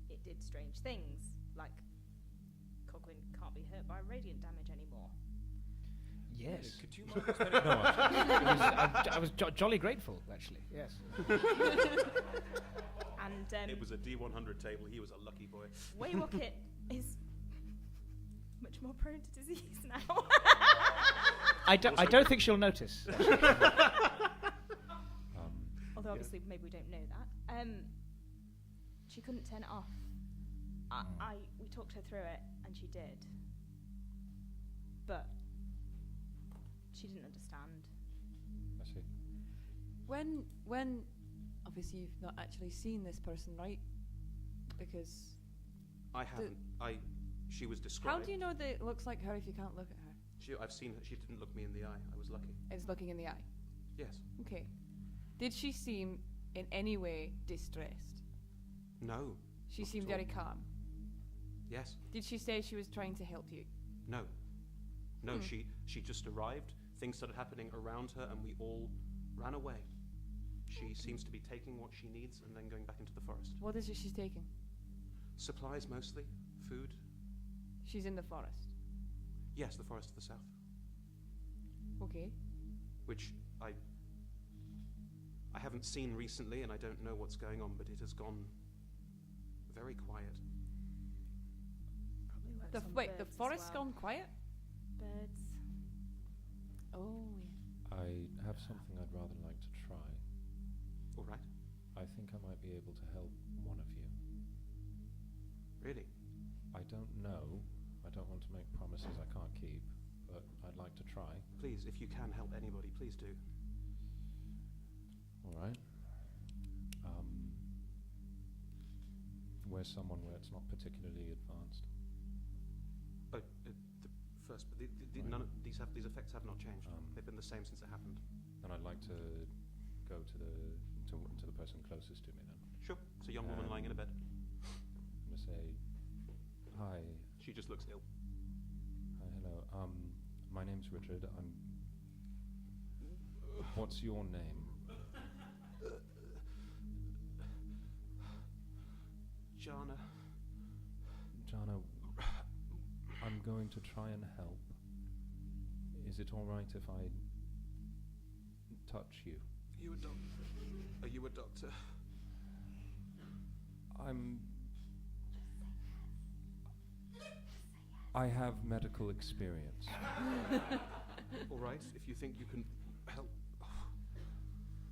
it did strange things, like Cogwyn can't be hurt by radiant damage anymore. Yes. Could you mind explaining? I was jolly grateful, actually. Yes. And It was a D100 table. He was a lucky boy. Waywocket is much more prone to disease now. I don't think she'll notice. Although obviously maybe we don't know that. She couldn't turn it off. We talked her through it, and she did. But she didn't understand. I see. When obviously you've not actually seen this person, right? Because I haven't. She was how described. do you know that it looks like her if you can't look at her? I've seen her. She didn't look me in the eye. I was lucky. It's looking in the eye. Yes. Okay. Did she seem in any way distressed? No. She Not seemed at all. very calm. Yes. Did she say she was trying to help you? No. No. Hmm. She just arrived. Things started happening around her, and we all ran away. She seems to be taking what she needs and then going back into the forest. What is it she's taking? Supplies mostly. Food. She's in the forest. Yes, the forest to the south. Okay. Which I haven't seen recently, and I don't know what's going on, but it has gone very quiet. Probably works on Wait, the birds as forest's well. gone quiet? Birds. Oh, yeah. I have something I'd rather like to try. All right. I think I might be able to help one of you. Really? I don't know. I don't want to make promises I can't keep, but I'd like to try. Please, if you can help anybody, please do. All right. Where's someone where it's not particularly advanced? The first, but Right. none of these effects have not changed. They've been the same since it happened. Then I'd like to go to the person closest to me then. Sure. It's a young woman lying in a bed. I'm gonna say, hi, She just looks ill. hello. My name's Richard. What's your name? Jana. Jana, I'm going to try and help. Is it all right if I touch you? You a doctor? Are you a doctor? I have medical experience. All right. If you think you can help.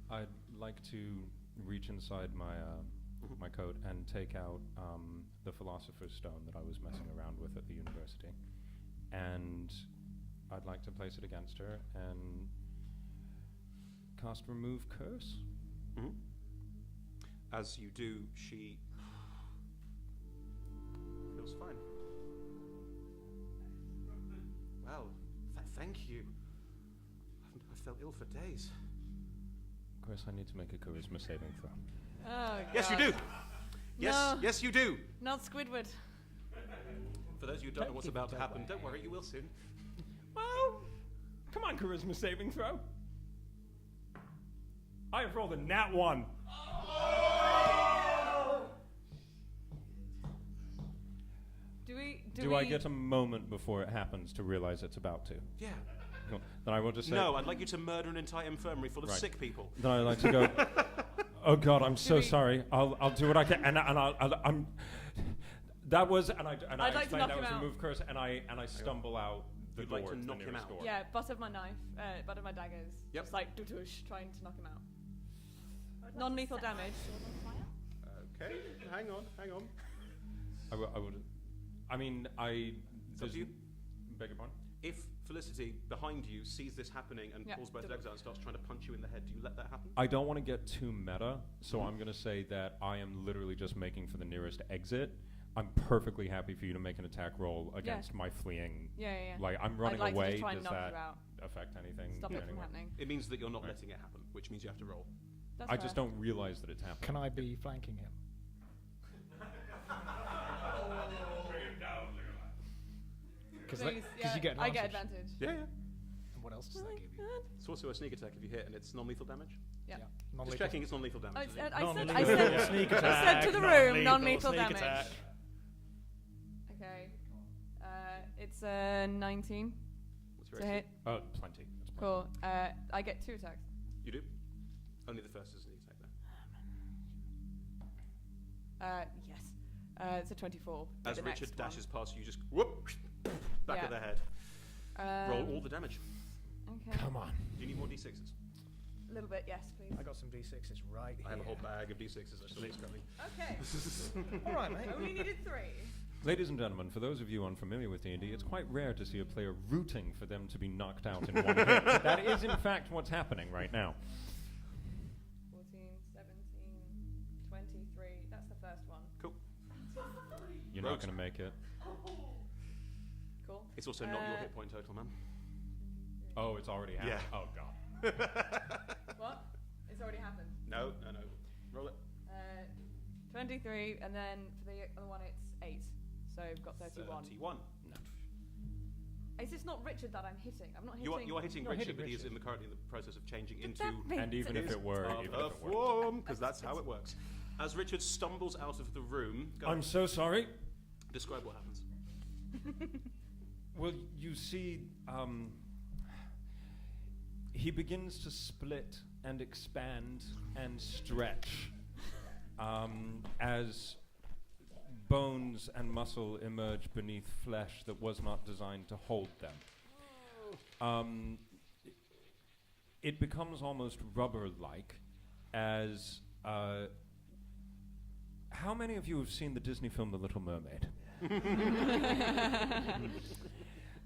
I'd like to reach inside my coat and take out the Philosopher's Stone that I was messing around with at the university. And I'd like to place it against her and cast Remove Curse. Mm-hmm. As you do, she feels fine. Well, thank you. I felt ill for days. Of course, I need to make a charisma saving throw. Oh, Yes, you God. do. Yes, No. yes, you do. Not Squidward. For those of you who don't know what's about to happen, don't worry, you will soon. Well, come on, charisma saving throw. I have rolled a nat 1. Do I get a moment before it happens to realize it's about to? Yeah. Cool. Then I will just say... No, I'd like you to murder an entire infirmary full of Right. sick people. Then I'd like to go, oh God, I'm so we- sorry. I'll do what I can. And I'm... That was... And I I'd like to explained knock that him was out. Remove Curse, and I stumble out the You'd door like to the knock him nearest out? door. Yeah, butt of my knife, butt of my daggers. Yep. Just like doosh, trying to knock him out. Non-lethal damage. Okay, hang on. I mean, It's up to you. Beg your pardon? If Felicity behind you sees this happening and pulls both legs out and starts trying to punch you in the head, do you let that happen? I don't want to get too meta, so I'm going to say that I am literally just making for the nearest exit. I'm perfectly happy for you to make an attack roll against my fleeing. Yeah. Like, I'm running I'd like away. To just try and Does knock that you out. affect anything? Stop it from anyway? happening. It means that you're not Right. letting it happen, which means you have to roll. That's I fair. just don't realize that it's happening. Can I be flanking him? Because Please, you get advantage. I get advantage. Yeah. And what else does that give you? It's also a sneak attack if you hit, and it's non-lethal damage. Yeah. Just Non-lethal. checking it's non-lethal damage. I is it? said, Non-lethal sneak I attack. said to the room, Non-lethal non-lethal sneak damage. attack. Okay. It's 19 What's your to AC? hit. Oh, plenty. That's plenty. Cool. I get 2 attacks. You do? Only the first is a sneak attack there. Yes. It's a 24. As The Richard next one. dashes past you, just whoop, back Yeah. of the head. Roll all the damage. Okay. Come on. Do you need more d6s? A little bit, yes, please. I got some d6s right here. I have a whole bag of d6s actually. It's coming. Okay. All right, mate. Only needed 3. Ladies and gentlemen, for those of you unfamiliar with D&D, it's quite rare to see a player rooting for them to be knocked out in one hit. That is, in fact, what's happening right now. 14, 17, 23. That's the first one. Cool. You're not going to make it. Cool. It's also not your hit point total, man. Oh, it's already happened. Yeah. Oh, God. What? It's already happened. No. Roll it. 23, and then for the other one it's 8. So we've got 31. 31. Is this not Richard that I'm hitting? I'm not hitting. You are hitting You're Richard, hitting but he is Richard. currently in the process of changing But into that makes And even if his it were, other form, because that's how it works. As Richard stumbles out of the room, go I'm on. so sorry. Describe what happens. Well, you see, he begins to split and expand and stretch as bones and muscle emerge beneath flesh that was not designed to hold them. It becomes almost rubber-like as... how many of you have seen the Disney film The Little Mermaid?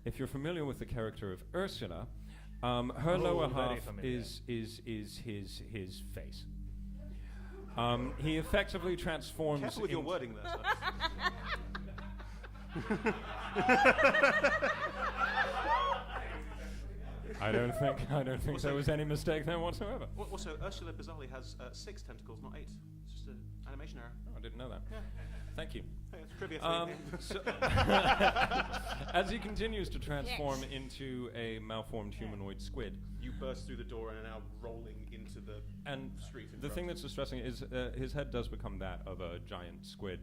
If you're familiar with the character of Ursula, her lower very half familiar. is his face. He effectively transforms. Careful with your into- wording there, I don't think there was any mistake there whatsoever. Also, Ursula bizarrely has 6 tentacles, not 8. It's just an animation error. Oh, I didn't know that. Thank you. Hey, it's trivia for you. So as he continues to transform into a malformed humanoid squid, You burst through the door and are now rolling into the and street in the front. thing that's distressing is his head does become that of a giant squid.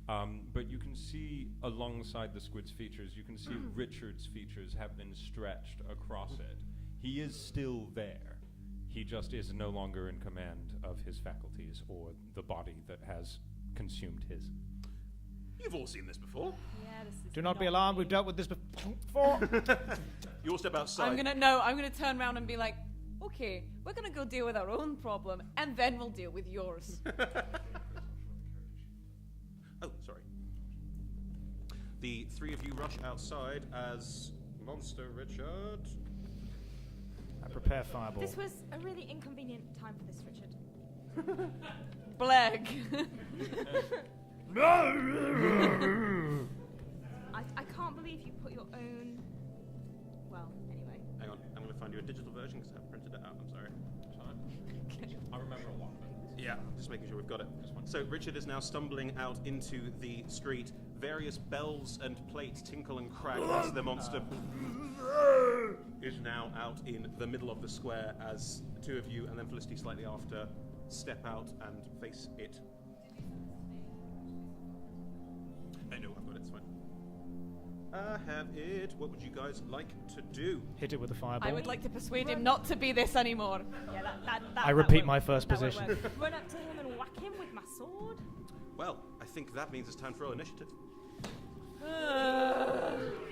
But you can see alongside the squid's features, you can see Richard's features have been stretched across it. He is still there. He just is no longer in command of his faculties or the body that has consumed his. You've all seen this before. Yeah, this is Do not be alarmed. We've dealt with this before. You all step outside. I'm gonna turn around and be like, okay, we're gonna go deal with our own problem, and then we'll deal with yours. Oh, sorry. The 3 of you rush outside as Monster Richard. I prepare fireball. This was a really inconvenient time for this, Richard. Bleg. I can't believe you put your own. Well, anyway. Hang on, I'm going to find you a digital version because I haven't printed it out. I'm sorry. I remember a lot of it. Yeah, just making sure we've got it. So Richard is now stumbling out into the street. Various bells and plates tinkle and crack as the monster is now out in the middle of the square as 2 of you and then Felicity slightly after step out and face it. I know, I've got it, it's fine. I have it. What would you guys like to do? Hit it with a fireball. I would like to persuade him not to be this anymore. Yeah, that I repeat won't- my first that won't position. work. Run up to him and whack him with my sword. Well, I think that means it's time for our initiative.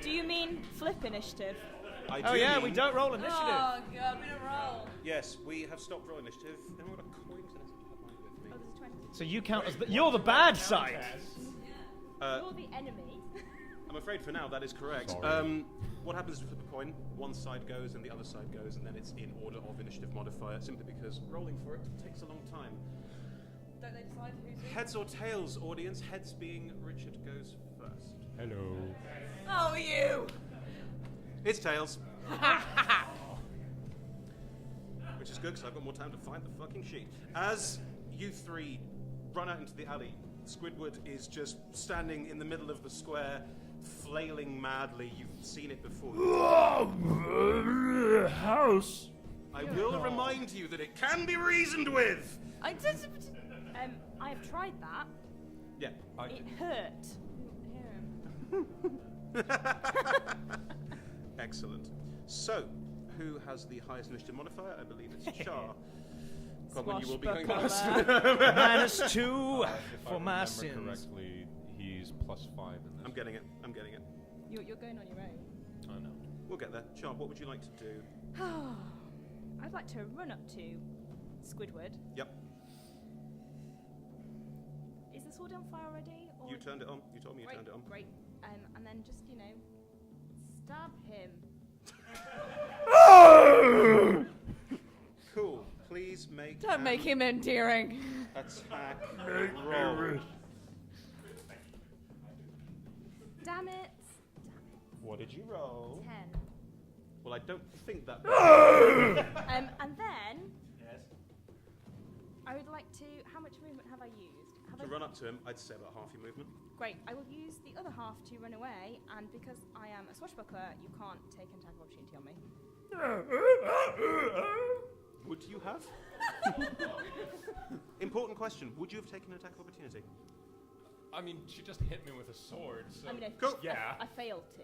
Do you mean flip initiative? I Oh do yeah, mean- we don't roll initiative. Oh god, we don't roll. Yes, we have stopped roll initiative. Anyone got a coin? 'Cause I don't have mine with me. Oh, there's a 20. So you count as you're the bad side. You're the enemy. I'm afraid for now that is correct. Sorry. What happens if you flip a coin? One side goes and the other side goes, and then it's in order of initiative modifier, simply because rolling for it takes a long time. Don't they decide who's who? Heads or tails, audience? Heads being Richard goes first. Hello. Oh, you! It's tails. Which is good, because I've got more time to find the fucking sheet. As you three run out into the alley, Squidward is just standing in the middle of the square, flailing madly. You've seen it before. House. I will remind you that it can be reasoned with. I have tried that. Yeah. It hurt. Hear him. Excellent. So, who has the highest initiative modifier? I believe it's Char. Cogman, you will be going first. -2 If I for my remember sins. correctly, he's +5 in this. I'm getting it. You're going on your own. I know. We'll get there. Char, what would you like to do? I'd like to run up to Squidward. Yep. Is the sword on fire already? Or You turned it on. You told me you turned it on. Great. And then just, stab him. Cool. Please make Don't make him endearing. attack roll. Damn it. What did you roll? 10. Well, I don't think that. And then I would like to. How much movement have I used? To run up to him, I'd say about half your movement. Great. I will use the other half to run away, and because I am a swashbuckler, you can't take an attack of opportunity on me. Would you have? Important question. Would you have taken an attack of opportunity? I mean, she just hit me with a sword, so... I mean, Cool. Yeah. I failed to.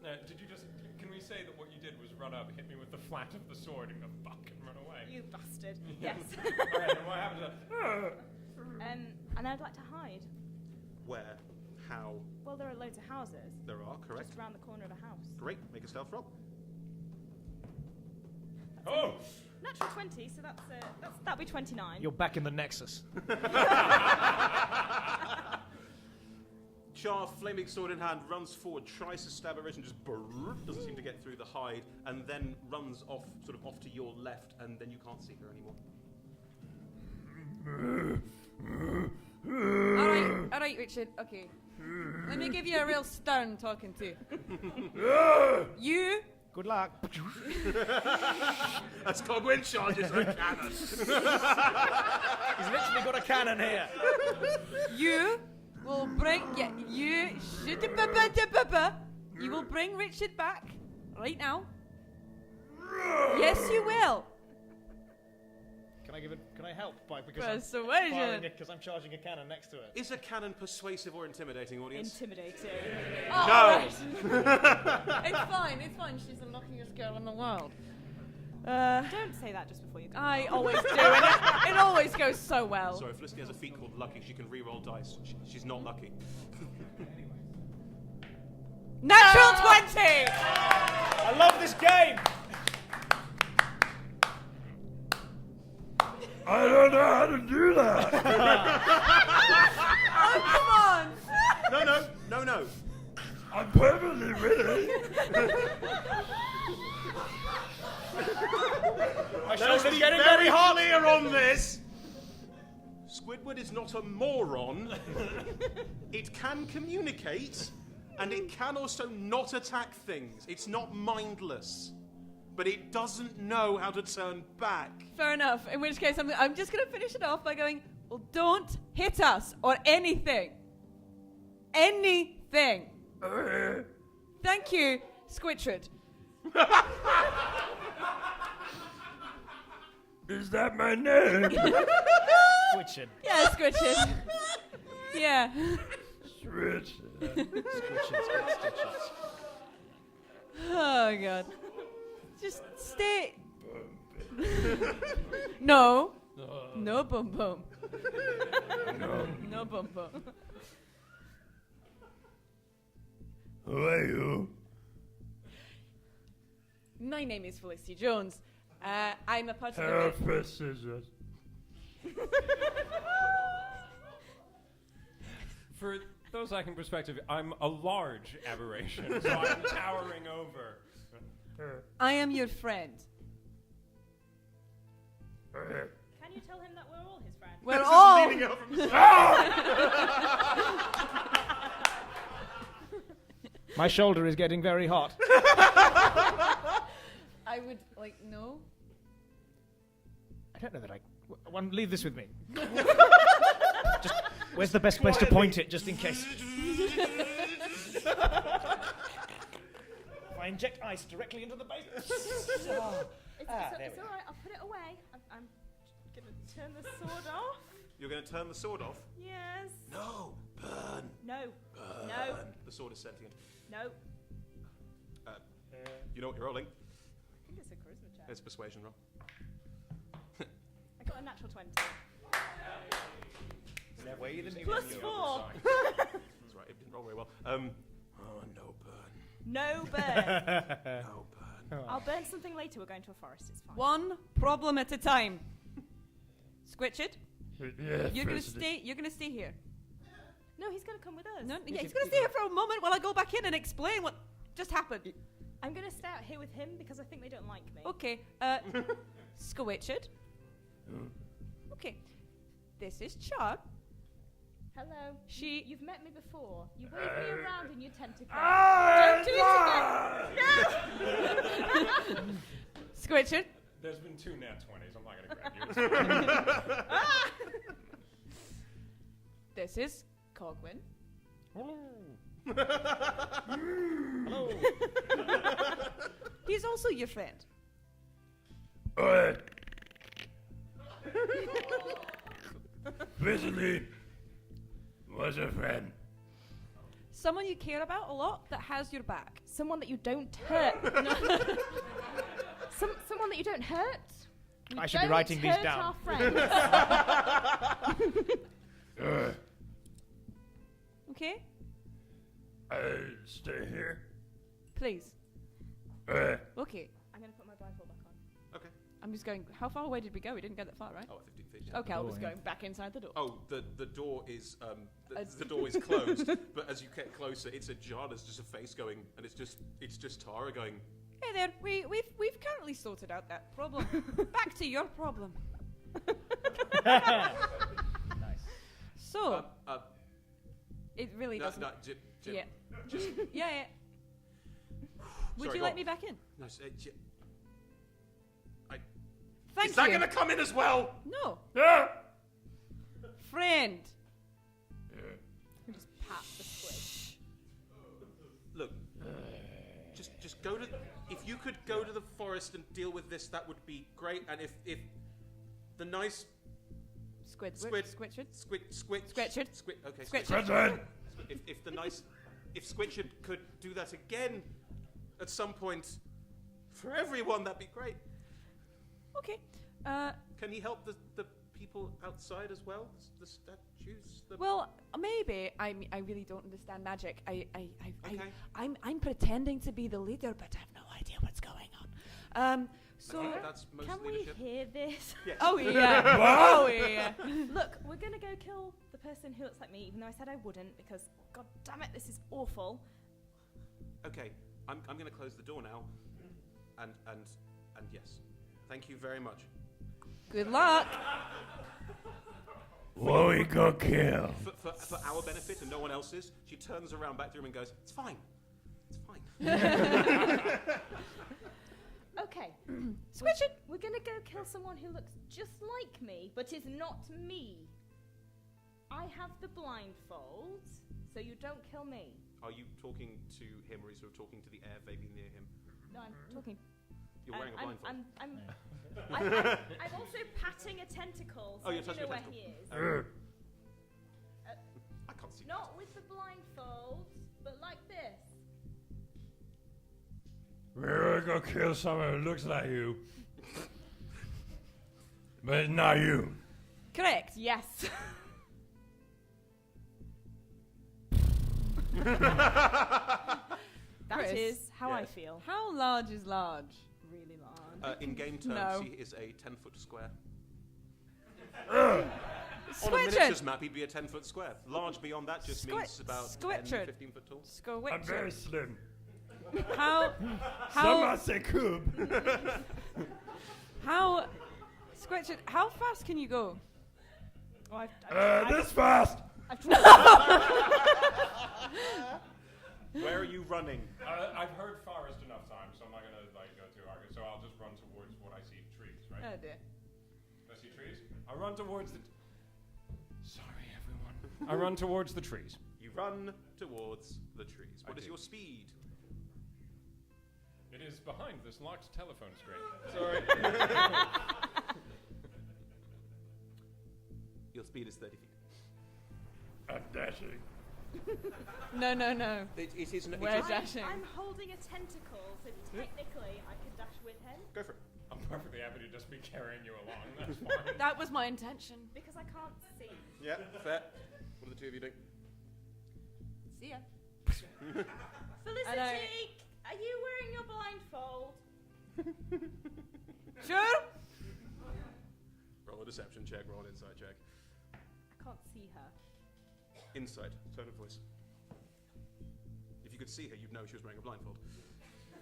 No, did you just... Can we say that what you did was run up, hit me with the flat of the sword, and go, fuck, and run away? You bastard. Yes. Alright, and what happens And I'd like to hide. Where? How? Well, there are loads of houses. There are, correct. Just around the corner of a house. Great. Make a stealth roll. Oh! Natural 20, so that'll be 29. You're back in the Nexus. Char, flaming sword in hand, runs forward, tries to stab at Rich and just doesn't seem to get through the hide, and then runs off, sort of off to your left, and then you can't see her anymore. Alright, Richard, okay. Let me give you a real stern talking to. You Good luck. As Cogwyn charges a cannon. He's literally got a cannon here. You will bring you will bring Richard back right now. Yes, you will. Can I help by Persuasion. because I'm charging a cannon next to it? Is a cannon persuasive or intimidating, audience? Intimidating. Oh, No. right. It's fine. She's the luckiest girl in the world. Don't say that just before you go. I always do, and it always goes so well. Sorry, Felicity has a feat called Lucky. She can re-roll dice. She's not lucky. Natural 20! I love this game. I don't know how to do that. Oh, come on! No. I'm perfectly ready. My Let's shoulder's be getting very very hot. clear on this. Squidward is not a moron. It can communicate, and it can also not attack things. It's not mindless, but it doesn't know how to turn back. Fair enough. In which case, I'm just going to finish it off by going, well, don't hit us or anything. Anything. Thank you, Squidward. Is that my name? Switching. Yeah, Squidward. Yeah. Switch. Oh, God. Just stay. No. No boom boom. No boom boom. Who are you? My name is Felicity Jones. I'm a part of Rock, the... paper, scissors. For those like in perspective, I'm a large aberration, so I'm towering over. I am your friend. Can you tell him that we're all his friends? We're all. Leaning over from the My shoulder is getting very hot. I would like no. I don't know that one, leave this with me. Just, where's the best place to point it, just in case? If I inject ice directly into the base. It's there all we right. I'll put it away. I'm gonna turn the sword off. You're going to turn the sword off? Yes. No. Burn. No. Burn. No. The sword is sentient. No. You know what you're rolling? I think it's a charisma check. It's a persuasion roll. I got a natural 20. Plus 4. That's right, it didn't roll very well. No burn. No burn. No burn. I'll burn something later. We're going to a forest. It's fine. One problem at a time. Squitchard, Yeah, you're gonna stay. You're gonna stay here. No, he's going to come with us. No, yeah, he's gonna stay here for a moment while I go back in and explain what just happened. I'm going to stay out here with him because I think they don't like me. Okay, Squitchard. Okay, this is Char. Hello. She- You've met me before. You wave me around in your tentacle. Don't do it again. Squitchard. There's been 2 nat 20s. I'm not gonna grab you. This is Cogwyn. Hello. He's also your friend. Basically, was a friend. Someone you care about a lot that has your back. Someone that you don't hurt. Someone that you don't hurt. We I should be don't writing these hurt down. Our friends. Okay? I'll stay here. Please. Uh, Okay. I'm going to put my blindfold back on. Okay. I'm just going. How far away did we go? We didn't go that far, right? Oh, 15 feet. Yeah. Okay, I was door, going back inside the door. Oh, the door is the door is closed, but as you get closer, it's ajar. There's just a face going, and it's just Tara going. Hey there, we've currently sorted out that problem. Back to your problem. Nice. So it really No, doesn't. no, Jim, Yeah. just Yeah. Would Sorry, you go let on. me back in? no. Thank Is that you. going to come in as well? No, ah! friend. Just pat the squid. Look, just go to. If you could go to the forest and deal with this, that would be great. And if the nice Squidward. Squitchard. okay, Squitchard. Brethren! if Squitchard could do that again at some point for everyone, that'd be great. Okay. Can he help the people outside as well? The statues. Well, maybe I really don't understand magic. Okay. I'm pretending to be the leader, but I have no idea what's going on. So. that's most Can we leadership. hear this? Yes. Oh yeah. Oh yeah. Look, we're going to go kill the person who looks like me, even though I said I wouldn't, because, god damn it, this is awful. Okay, I'm going to close the door now, and yes, thank you very much. Good luck. What we go kill? For our benefit and no one else's, she turns around back to him and goes, "It's fine, it's fine." Okay. Squitchard. We're going to go kill someone who looks just like me, but is not me. I have the blindfold, so you don't kill me. Are you talking to him, or are you sort of talking to the air vaguely near him? No, I'm talking. You're wearing a blindfold. I'm also patting a tentacle, so Oh, you're you touching know a where tentacle. he is. I can't see. Not with the blindfold, but like this. We're gonna go kill someone who looks like you. But it's not you. Correct. Yes. That Chris. is how I Yes. feel. How large is large? Really large. In game terms, No. he is a 10-foot square. On a miniatures map, he'd be a 10-foot square. Large beyond that just means about 10, 15 foot tall. I'm very slim. How? Some might say cube. How? Squitchard, how fast can you go? Oh, This fast. I've tried. Where are you running? I've heard forest enough times, so I'm not gonna go too hard. So I'll just run towards what I see, trees, right? Oh dear. I see trees. I run towards the. Sorry, everyone. I run towards the trees. You run towards the trees. What I is do. your speed? It is behind this locked telephone screen. Sorry. Your speed is 30 feet. I'm dashing. No. It is We're dashing. I'm holding a tentacle, so technically I could dash with him Go for it. I'm perfectly happy to just be carrying you along. That's fine. That was my intention. because I can't see. Yeah, fair. What are the two of you doing? See ya. Felicity, are you wearing your blindfold? Sure. Roll a deception check, roll an insight check. I can't see her. Insight, tone of voice. If you could see her, you'd know she was wearing a blindfold.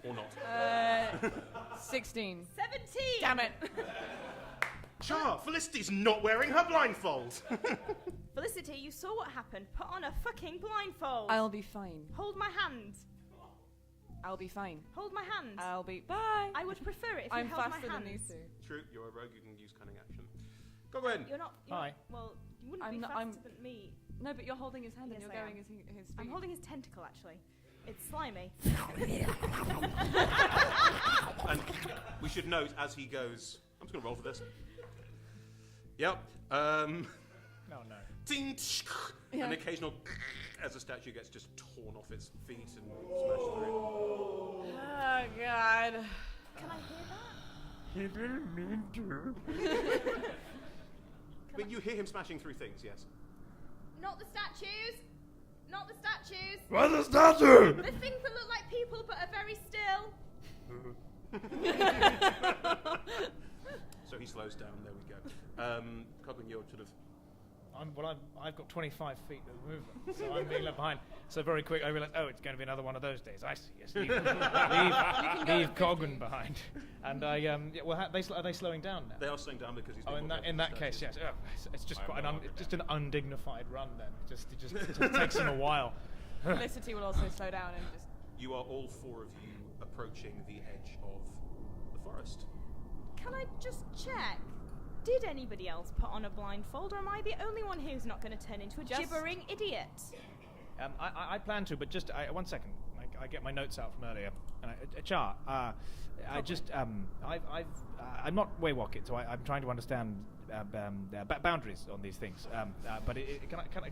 Or not. 16. 17! Damn it. Char, Felicity's not wearing her blindfold! Felicity, you saw what happened. Put on a fucking blindfold. I'll be fine. Hold my hand. I'll be fine. Hold my hand. I'll be. Bye. I would prefer it if I'm you held faster my than hand. these two. True, you're a rogue, you can use cunning action. Gogwin! You're not. Hi. Well, you wouldn't I'm be not- faster I'm- than me. No, but you're holding his hand and Yes, you're I going am. his speed. I'm holding his tentacle, actually. It's slimy. And we should note, as he goes... I'm just going to roll for this. Yep. No. Ding, Yeah. an occasional as the statue gets just torn off its feet and smashed through. Oh, God. Can I hear that? He didn't mean to. But you hear him smashing through things, yes. Not the statues! Not the statues! What's a statue? The things that look like people but are very still. So he slows down, there we go. Cogwin, you're sort of... I've got 25 feet of movement, so I'm being left behind. So very quick, I realised, it's going to be another one of those days. I see. Yes, leave Cogwin behind. And I, are they slowing down now? They are slowing down because he's... Oh, been in that case, yes. It's just quite an undignified run then. It just takes him a while. Felicity will also slow down and just. You are all four of you approaching the edge of the forest. Can I just check? Did anybody else put on a blindfold, or am I the only one who's not going to turn into a gibbering idiot? I plan to, but just 1 second. I get my notes out from earlier. And Char, I'm not Waywalked, so I'm trying to understand boundaries on these things. But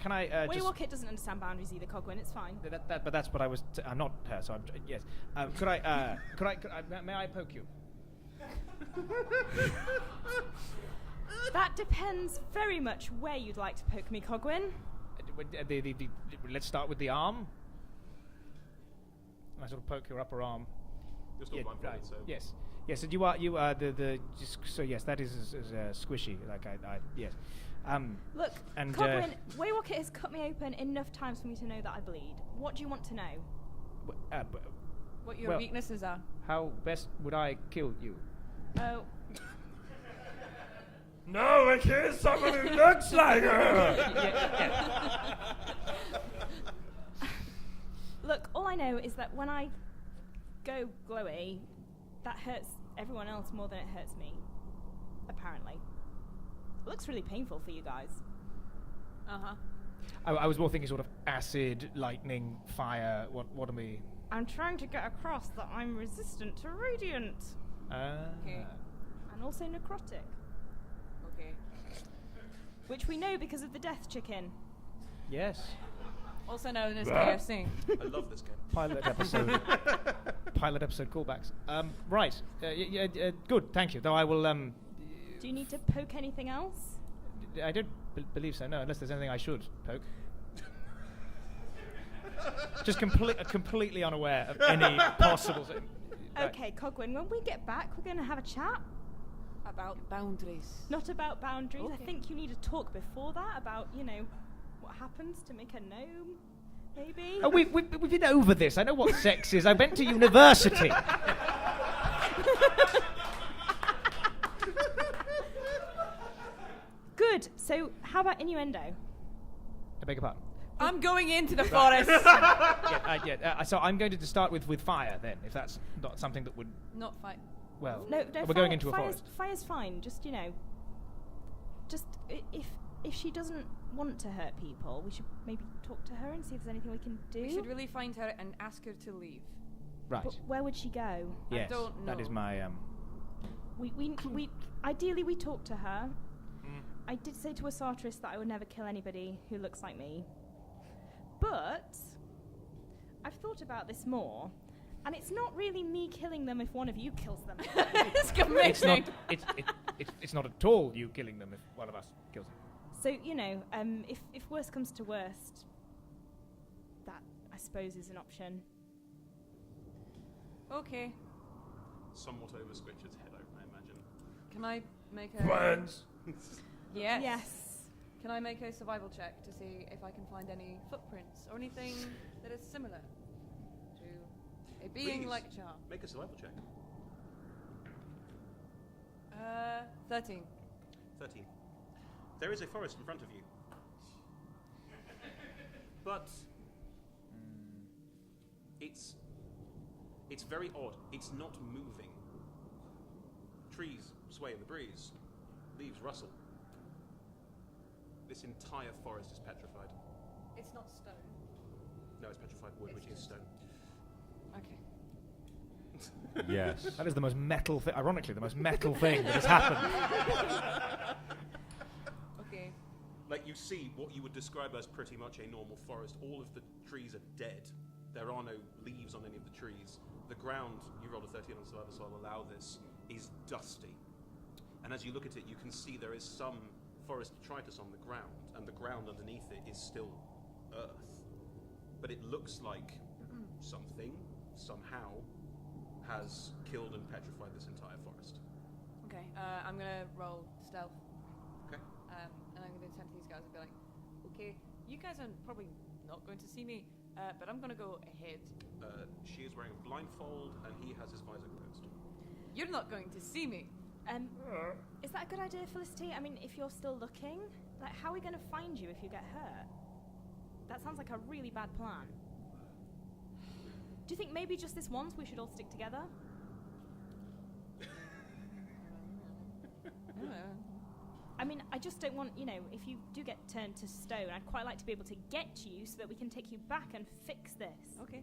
can I just? Waywalked doesn't understand boundaries either, Cogwin. It's fine. But that's what I was. I'm not her, so yes. Could I? May I poke you? That depends very much where you'd like to poke me, Cogwin. Let's start with the arm. I sort of poke your upper arm. You're still blindfolded, right. so... Yes. And you are so yes, that is squishy. Like I yes. Look, and, Cogwin, Waywalk has cut me open enough times for me to know that I bleed. What do you want to know? What your weaknesses are. How best would I kill you? Oh. No, it is someone who looks like her. Look, all I know is that when I go glowy, that hurts everyone else more than it hurts me. Apparently. It looks really painful for you guys. Uh-huh. I was more thinking sort of acid, lightning, fire. What are we? I'm trying to get across that I'm resistant to radiant. Okay. And also necrotic. Okay. Which we know because of the death chicken. Yes. Also known as KFC. I love this game. Pilot episode. Pilot episode callbacks. Right. Good. Thank you. Though I will. Do you need to poke anything else? I don't believe so. No, unless there's anything I should poke. Just completely unaware of any possible. Okay, Cogwin. When we get back, we're going to have a chat. About boundaries. Not about boundaries. Okay. I think you need to talk before that about, what happens to make a gnome, maybe. Oh, we've been over this. I know what sex is. I went to university. Good. So, how about innuendo? I beg your pardon. I'm going into the forest. So I'm going to start with fire then, if that's not something that would. Not fight. Well, No, we're going into a fire's, forest. Fire's fine. Just if she doesn't want to hurt people, we should maybe talk to her and see if there's anything we can do. We should really find her and ask her to leave. Right. But where would she go? Yes. don't That is know. my We ideally we talk to her. Mm. I did say to Asartris that I would never kill anybody who looks like me. But I've thought about this more, and it's not really me killing them if one of you kills them. It's It's not. committing. It's not at all you killing them if one of us kills them. So if worst comes to worst, that I suppose is an option. Okay. Somewhat over Squitch's head, I imagine. Can I make a... Friends. Yes. Yes. Can I make a survival check to see if I can find any footprints or anything that is similar to a being Please. like Char? Make a survival check. 13. 13. There is a forest in front of you. But it's very odd. It's not moving. Trees sway in the breeze. Leaves rustle. This entire forest is petrified. It's not stone. No, it's petrified wood, It's which is just- stone. Okay. Yes. That is the most metal thing. Ironically, the most metal thing that has happened. Okay. Like, you see what you would describe as pretty much a normal forest. All of the trees are dead. There are no leaves on any of the trees. The ground, you rolled a 13 on survival, so I'll allow this, is dusty. And as you look at it, you can see there is some forest detritus on the ground, and the ground underneath it is still earth. But it looks like something, somehow, has killed and petrified this entire forest. Okay. I'm gonna roll stealth. Okay. And I'm gonna turn to these guys and be like, okay, you guys are probably not going to see me, but I'm gonna go ahead. She is wearing a blindfold, and he has his visor closed. You're not going to see me. Is that a good idea, Felicity? I mean, if you're still looking, like, how are we going to find you if you get hurt? That sounds like a really bad plan. Do you think maybe just this once we should all stick together? I mean, I just don't want, if you do get turned to stone, I'd quite like to be able to get you so that we can take you back and fix this. Okay.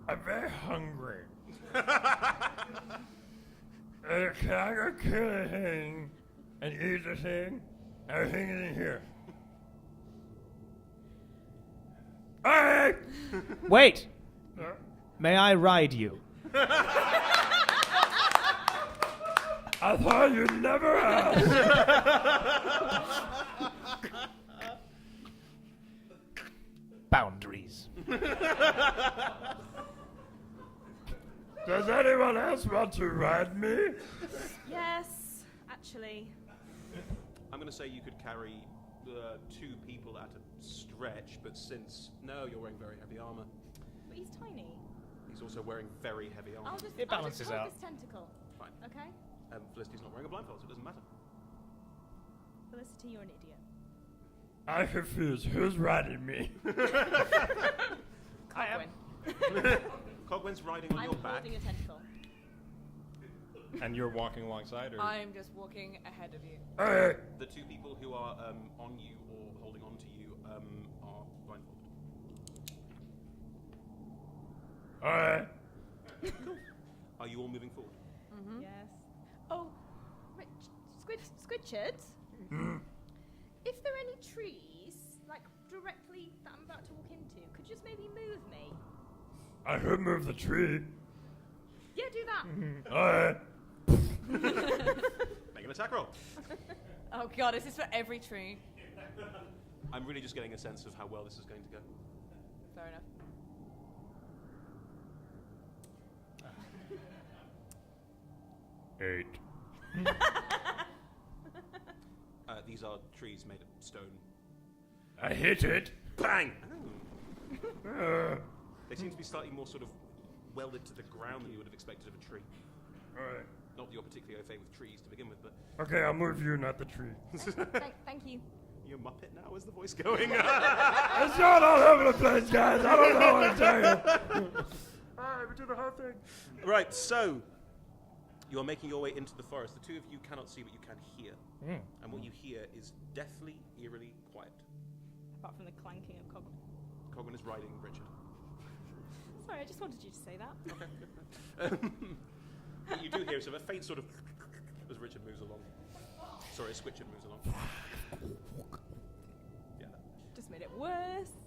I'm very hungry. Can I go kill a thing and eat the thing? Everything is in here. Alright! Wait. May I ride you? I thought you'd never ask. Boundaries. Does anyone else want to ride me? Yes, actually. I'm going to say you could carry 2 people at a stretch, but since... No, you're wearing very heavy armor. But he's tiny. He's also wearing very heavy armor. I'll just, It balances hold out. this tentacle. Fine. Okay? Felicity's not wearing a blindfold, so it doesn't matter. Felicity, you're an idiot. I'm confused. Who's riding me? Cogwyn. Cogwyn's riding on I'm your back. holding a tentacle. And you're walking alongside, or I'm just walking ahead of you. Alright. The 2 people who are on you or holding on to you are blindfolded. Alright. Are you all moving forward? Mm-hmm. Yes. Oh, Squidchard, if there are any trees, like, directly that I'm about to walk into, could you just maybe move me? I could move the tree. Yeah, do that. Alright. Make an attack roll. Oh god, is this for every tree? I'm really just getting a sense of how well this is going to go. Fair enough. 8. These are trees made of stone. I hit it. Bang! They seem to be slightly more sort of welded to the ground than you would have expected of a tree. Alright. Not that you're particularly au fait with trees to begin with, but... Okay, I'll move you, not the tree. Thank you. You're a Muppet now? Is the voice going? It's not all over the place, guys. I don't know what to tell you. Alright, we do the whole thing. Right, so... You're making your way into the forest. The two of you cannot see, but you can hear. And what you hear is deathly, eerily quiet. Apart from the clanking of Cogwin. Cogwin is riding Richard. Sorry, I just wanted you to say that. Okay. What you do hear is a faint sort of as Richard moves along. Sorry, as Squitchard moves along. Yeah. Just made it worse.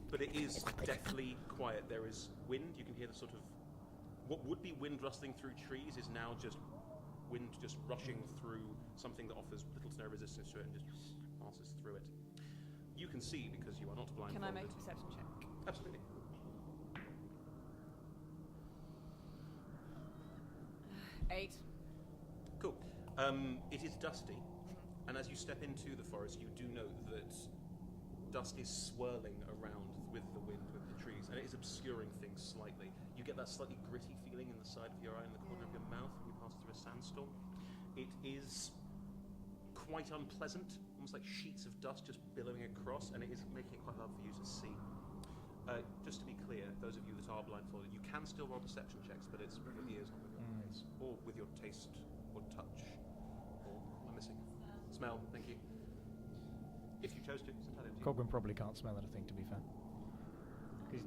But it is deathly quiet. There is wind. You can hear the sort of what would be wind rustling through trees is now just wind just rushing through something that offers little to no resistance to it and just passes through it. You can see because you are not blindfolded. Can I make a perception check? Absolutely. 8. Cool. It is dusty, and as you step into the forest, you do note that dust is swirling around with the wind, with the trees, and it is obscuring things slightly. You get that slightly gritty feeling in the side of your eye and the corner of your mouth when you pass through a sandstorm. It is quite unpleasant, almost like sheets of dust just billowing across, and it is making it quite hard for you to see. Just to be clear, those of you that are blindfolded, you can still roll perception checks, but it's with your ears, not with your eyes, or with your taste, or touch, or am I missing? Smell, thank you. If you chose to, it's entirely up to you. Cogwin probably can't smell anything, to be fair. Because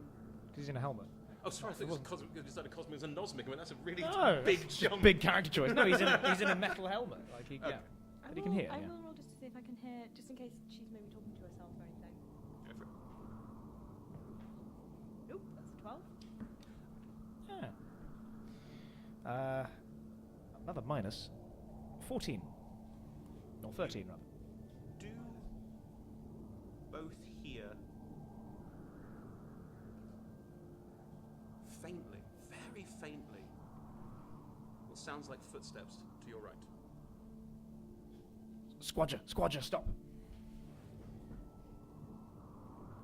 he's in a helmet. Oh, sorry, I thought you decided Cosmic was a Nosmic. I mean, that's a really No, big that's jump. a big character choice. No, he's in a metal helmet. Like he, Okay. yeah, but he can hear. I Yeah. will roll just to see if I can hear, just in case she's maybe talking to herself or anything. Go for it. Oop, that's a 12. Yeah. Another minus. 14. Or 13, rather. Do both hear faintly, very faintly, what sounds like footsteps to your right? Squadger, stop.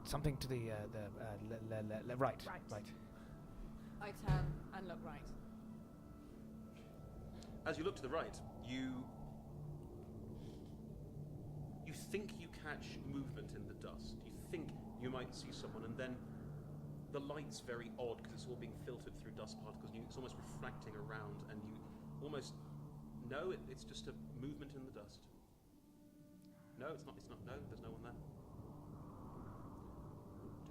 Something to the right. Right. I turn and look right. As you look to the right, you think you catch movement in the dust. You think you might see someone, and then the light's very odd because it's all being filtered through dust particles. It's almost refracting around, and you almost know it's just a movement in the dust. No, it's not. No, there's no one there.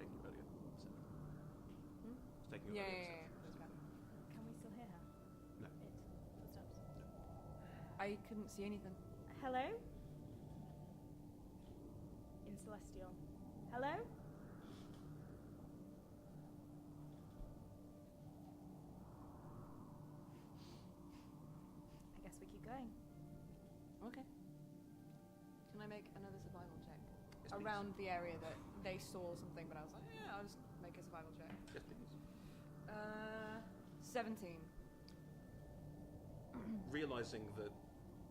Taking you earlier. It's taking you earlier. Can we still hear her? No. Footsteps. I couldn't see anything. Hello? In Celestial. Hello? I guess we keep going. Okay. Can I make another survival check? Yes, please. Around the area that they saw something, but I was like, yeah, I'll just make a survival check. Yes, please. 17. Realizing that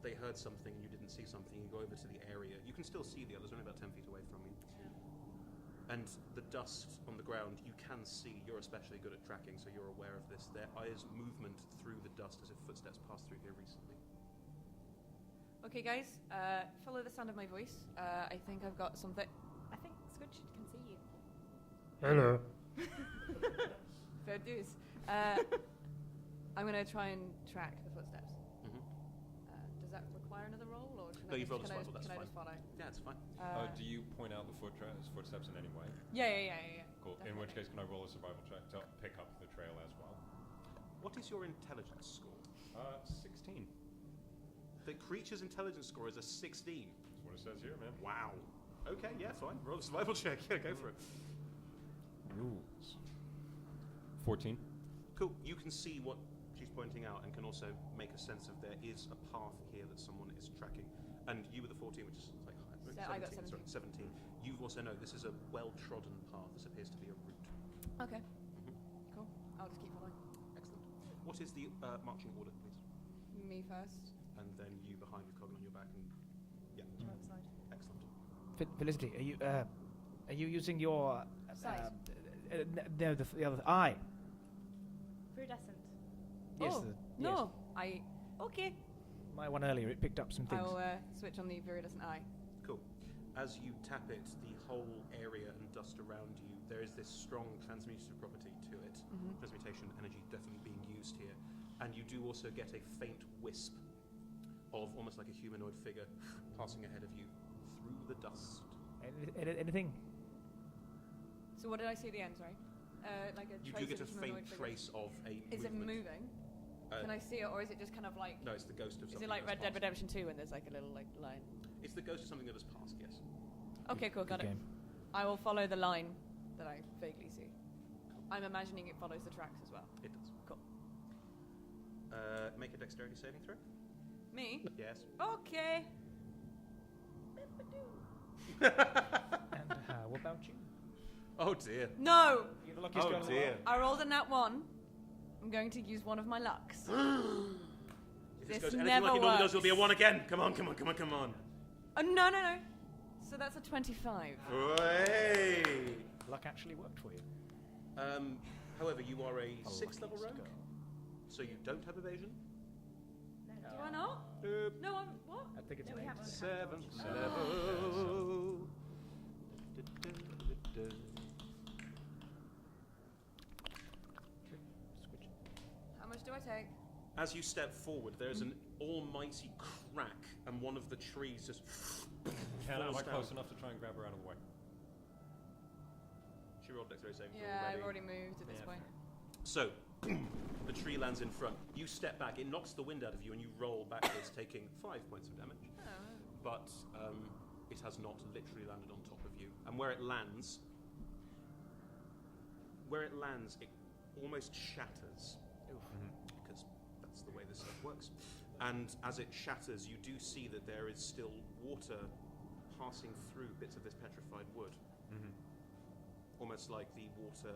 they heard something and you didn't see something, you go over to the area. You can still see the others, only about 10 feet away from you. And the dust on the ground, you can see. You're especially good at tracking, so you're aware of this. There is movement through the dust as if footsteps passed through here recently. Okay, guys, follow the sound of my voice. I think I've got something. I think Squidchard can see you. Hello. Fair dues. I'm going to try and track the footsteps. Mm-hmm. Does that require another roll, or can No, I you've rolled a can I survival, that's can I fine. just follow? Yeah, it's fine. Do you point out the footsteps in any way? Yeah. Cool. Definitely. In which case, can I roll a survival check to pick up the trail as well? What is your intelligence score? 16. The creature's intelligence score is a 16. That's what it says here, man. Wow. Okay, yeah, fine. Roll a survival check. Yeah, go for it. Rules. 14. Cool. You can see what she's pointing out and can also make a sense of there is a path here that someone is tracking. And you with the 14, which is like I got 17. Sorry, 17. You also know this is a well-trodden path. This appears to be a route. Okay. Cool. I'll just keep following. Excellent. What is the marching order, please? Me first. and then you behind with Coggan on your back. And yeah, Outside. excellent. Felicity, are you using your Sight. no, the other eye? Viridescent. Yes. Oh, no. Okay. My one earlier, it picked up some things. I'll switch on the Viridescent Eye. Cool. As you tap it, the whole area and dust around you, there is this strong transmutative property to it. Transmutation energy definitely being used here. And you do also get a faint wisp of almost like a humanoid figure passing ahead of you through the dust. Anything? So what did I see at the end, sorry? Like a You trace do get a of humanoid faint figure. trace of a Is it movement. moving? Uh, Can I see it, or is it just kind of like... No, it's the ghost of Is something. it like that Red has Dead passed. Redemption 2 when there's like a little like line? It's the ghost of something that has passed, yes. Okay, cool, got Good it. game. I will follow the line that I vaguely see. I'm imagining it follows the tracks as well. It does. Cool. Make a dexterity saving throw. Me? Yes. Okay. And how about you? Oh dear. No! You're the luckiest Oh girl in the dear. world. I rolled a nat 1. I'm going to use one of my lucks. If This this goes anything never like it normally does, works. it'll be a 1 again. Come on, come on, come on, come on. Oh, no, no, no. So that's a 25. Hey. Luck actually worked for you. However, you are a The 6th level luckiest rogue, girl. so you don't have evasion. Do I not? No, I'm... What? I think it's No, an we 8. haven't. 7th Seven. level. Switch. How much do I take? As you step forward, there's an almighty crack, and one of the trees just Am I falls close down. enough to try and grab her out of the way? She rolled dexterity saving throw Yeah, already. I've already moved at this Yeah, point. So, the tree lands in front. You step back, it knocks the wind out of you, and you roll backwards, taking 5 points of damage. Oh. But it has not literally landed on top of you. And where it lands, it almost shatters. Because that's the way this stuff works. And as it shatters, you do see that there is still water passing through bits of this petrified wood. Almost like the water,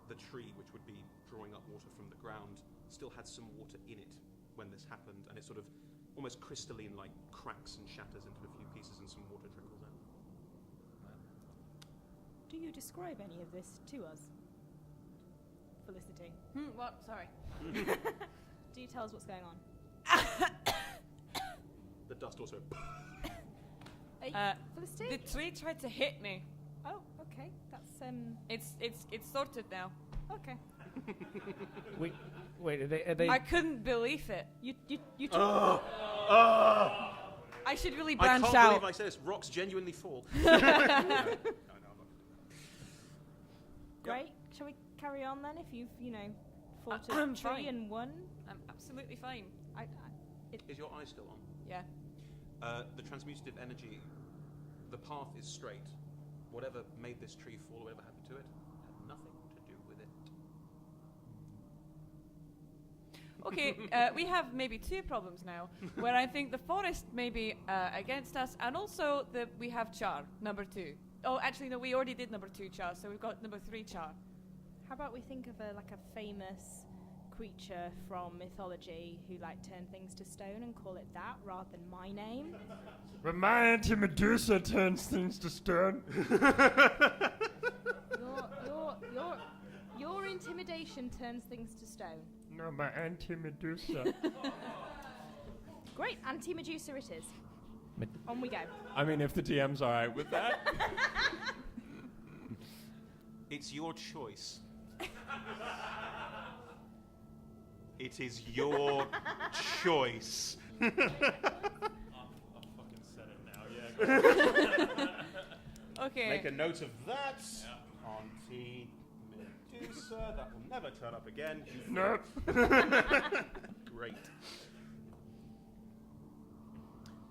the tree, which would be drawing up water from the ground, still had some water in it when this happened, and it sort of almost crystalline, like cracks and shatters into a few pieces, and some water trickles out. Do you describe any of this to us, Felicity? What? Sorry. Do you tell us what's going on? The dust also. Felicity? The tree tried to hit me. Oh, okay. That's It's sorted now. okay. Wait, are they I couldn't believe it. You took I should really I branch can't out. believe I say this. Rocks genuinely fall. No, I'm not. great. Shall we carry on then? If you've fought a I'm tree fine. and won, I'm absolutely fine. Is your eye still on? Yeah. The transmutative energy, the path is straight. Whatever made this tree fall, whatever happened to it, had nothing to do with it. Okay, we have maybe two problems now, where I think the forest may be against us, and also that we have Char, number 2. Oh, actually, no, we already did number 2 Char, so we've got number 3 Char. how about we think of a famous creature from mythology who turn things to stone and call it that rather than my name? When my Auntie Medusa turns things to stone. Your intimidation turns things to stone. No, my Auntie Medusa. Great, anti-Medusa it is. On we go. I mean, if the DM's alright with that. It's your choice. It is your choice. I'll fucking set it now, yeah. Okay. Make a note of that. Auntie Medusa. That will never turn up again. No. Great.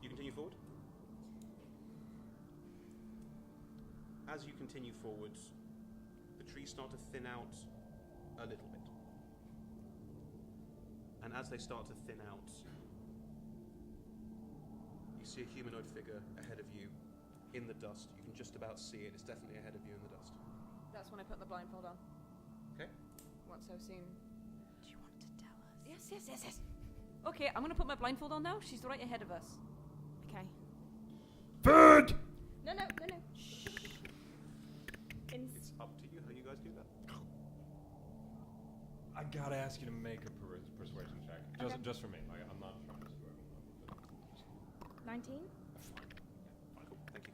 You continue forward. As you continue forward, the trees start to thin out a little bit. And as they start to thin out, you see a humanoid figure ahead of you in the dust. You can just about see it. It's definitely ahead of you in the dust. That's when I put the blindfold on. Okay. Once I've seen... Do you want to tell us? Yes. Okay, I'm gonna put my blindfold on now. She's right ahead of us. Okay. Food! No. Shh. It's up to you how you guys do that. I gotta ask you to make a persuasion check. Okay. Just for me. Like, I'm not trying to screw everyone up. 19? Fine, cool. Thank you.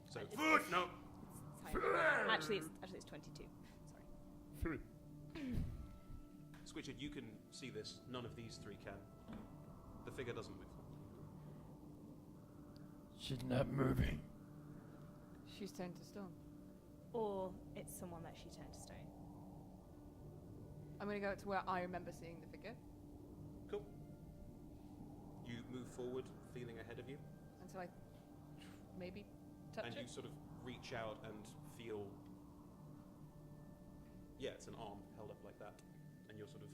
So, It's- food! No! Sorry. Actually, it's 22. Sorry. Food. Squidget, you can see this. None of these three can. The figure doesn't move. She's not moving. She's turned to stone. Or it's someone that she turned to stone. I'm gonna go to where I remember seeing the figure Cool. You move forward, feeling ahead of you, until I maybe touch and it. you sort of reach out and feel. Yeah, it's an arm held up like that, and you're sort of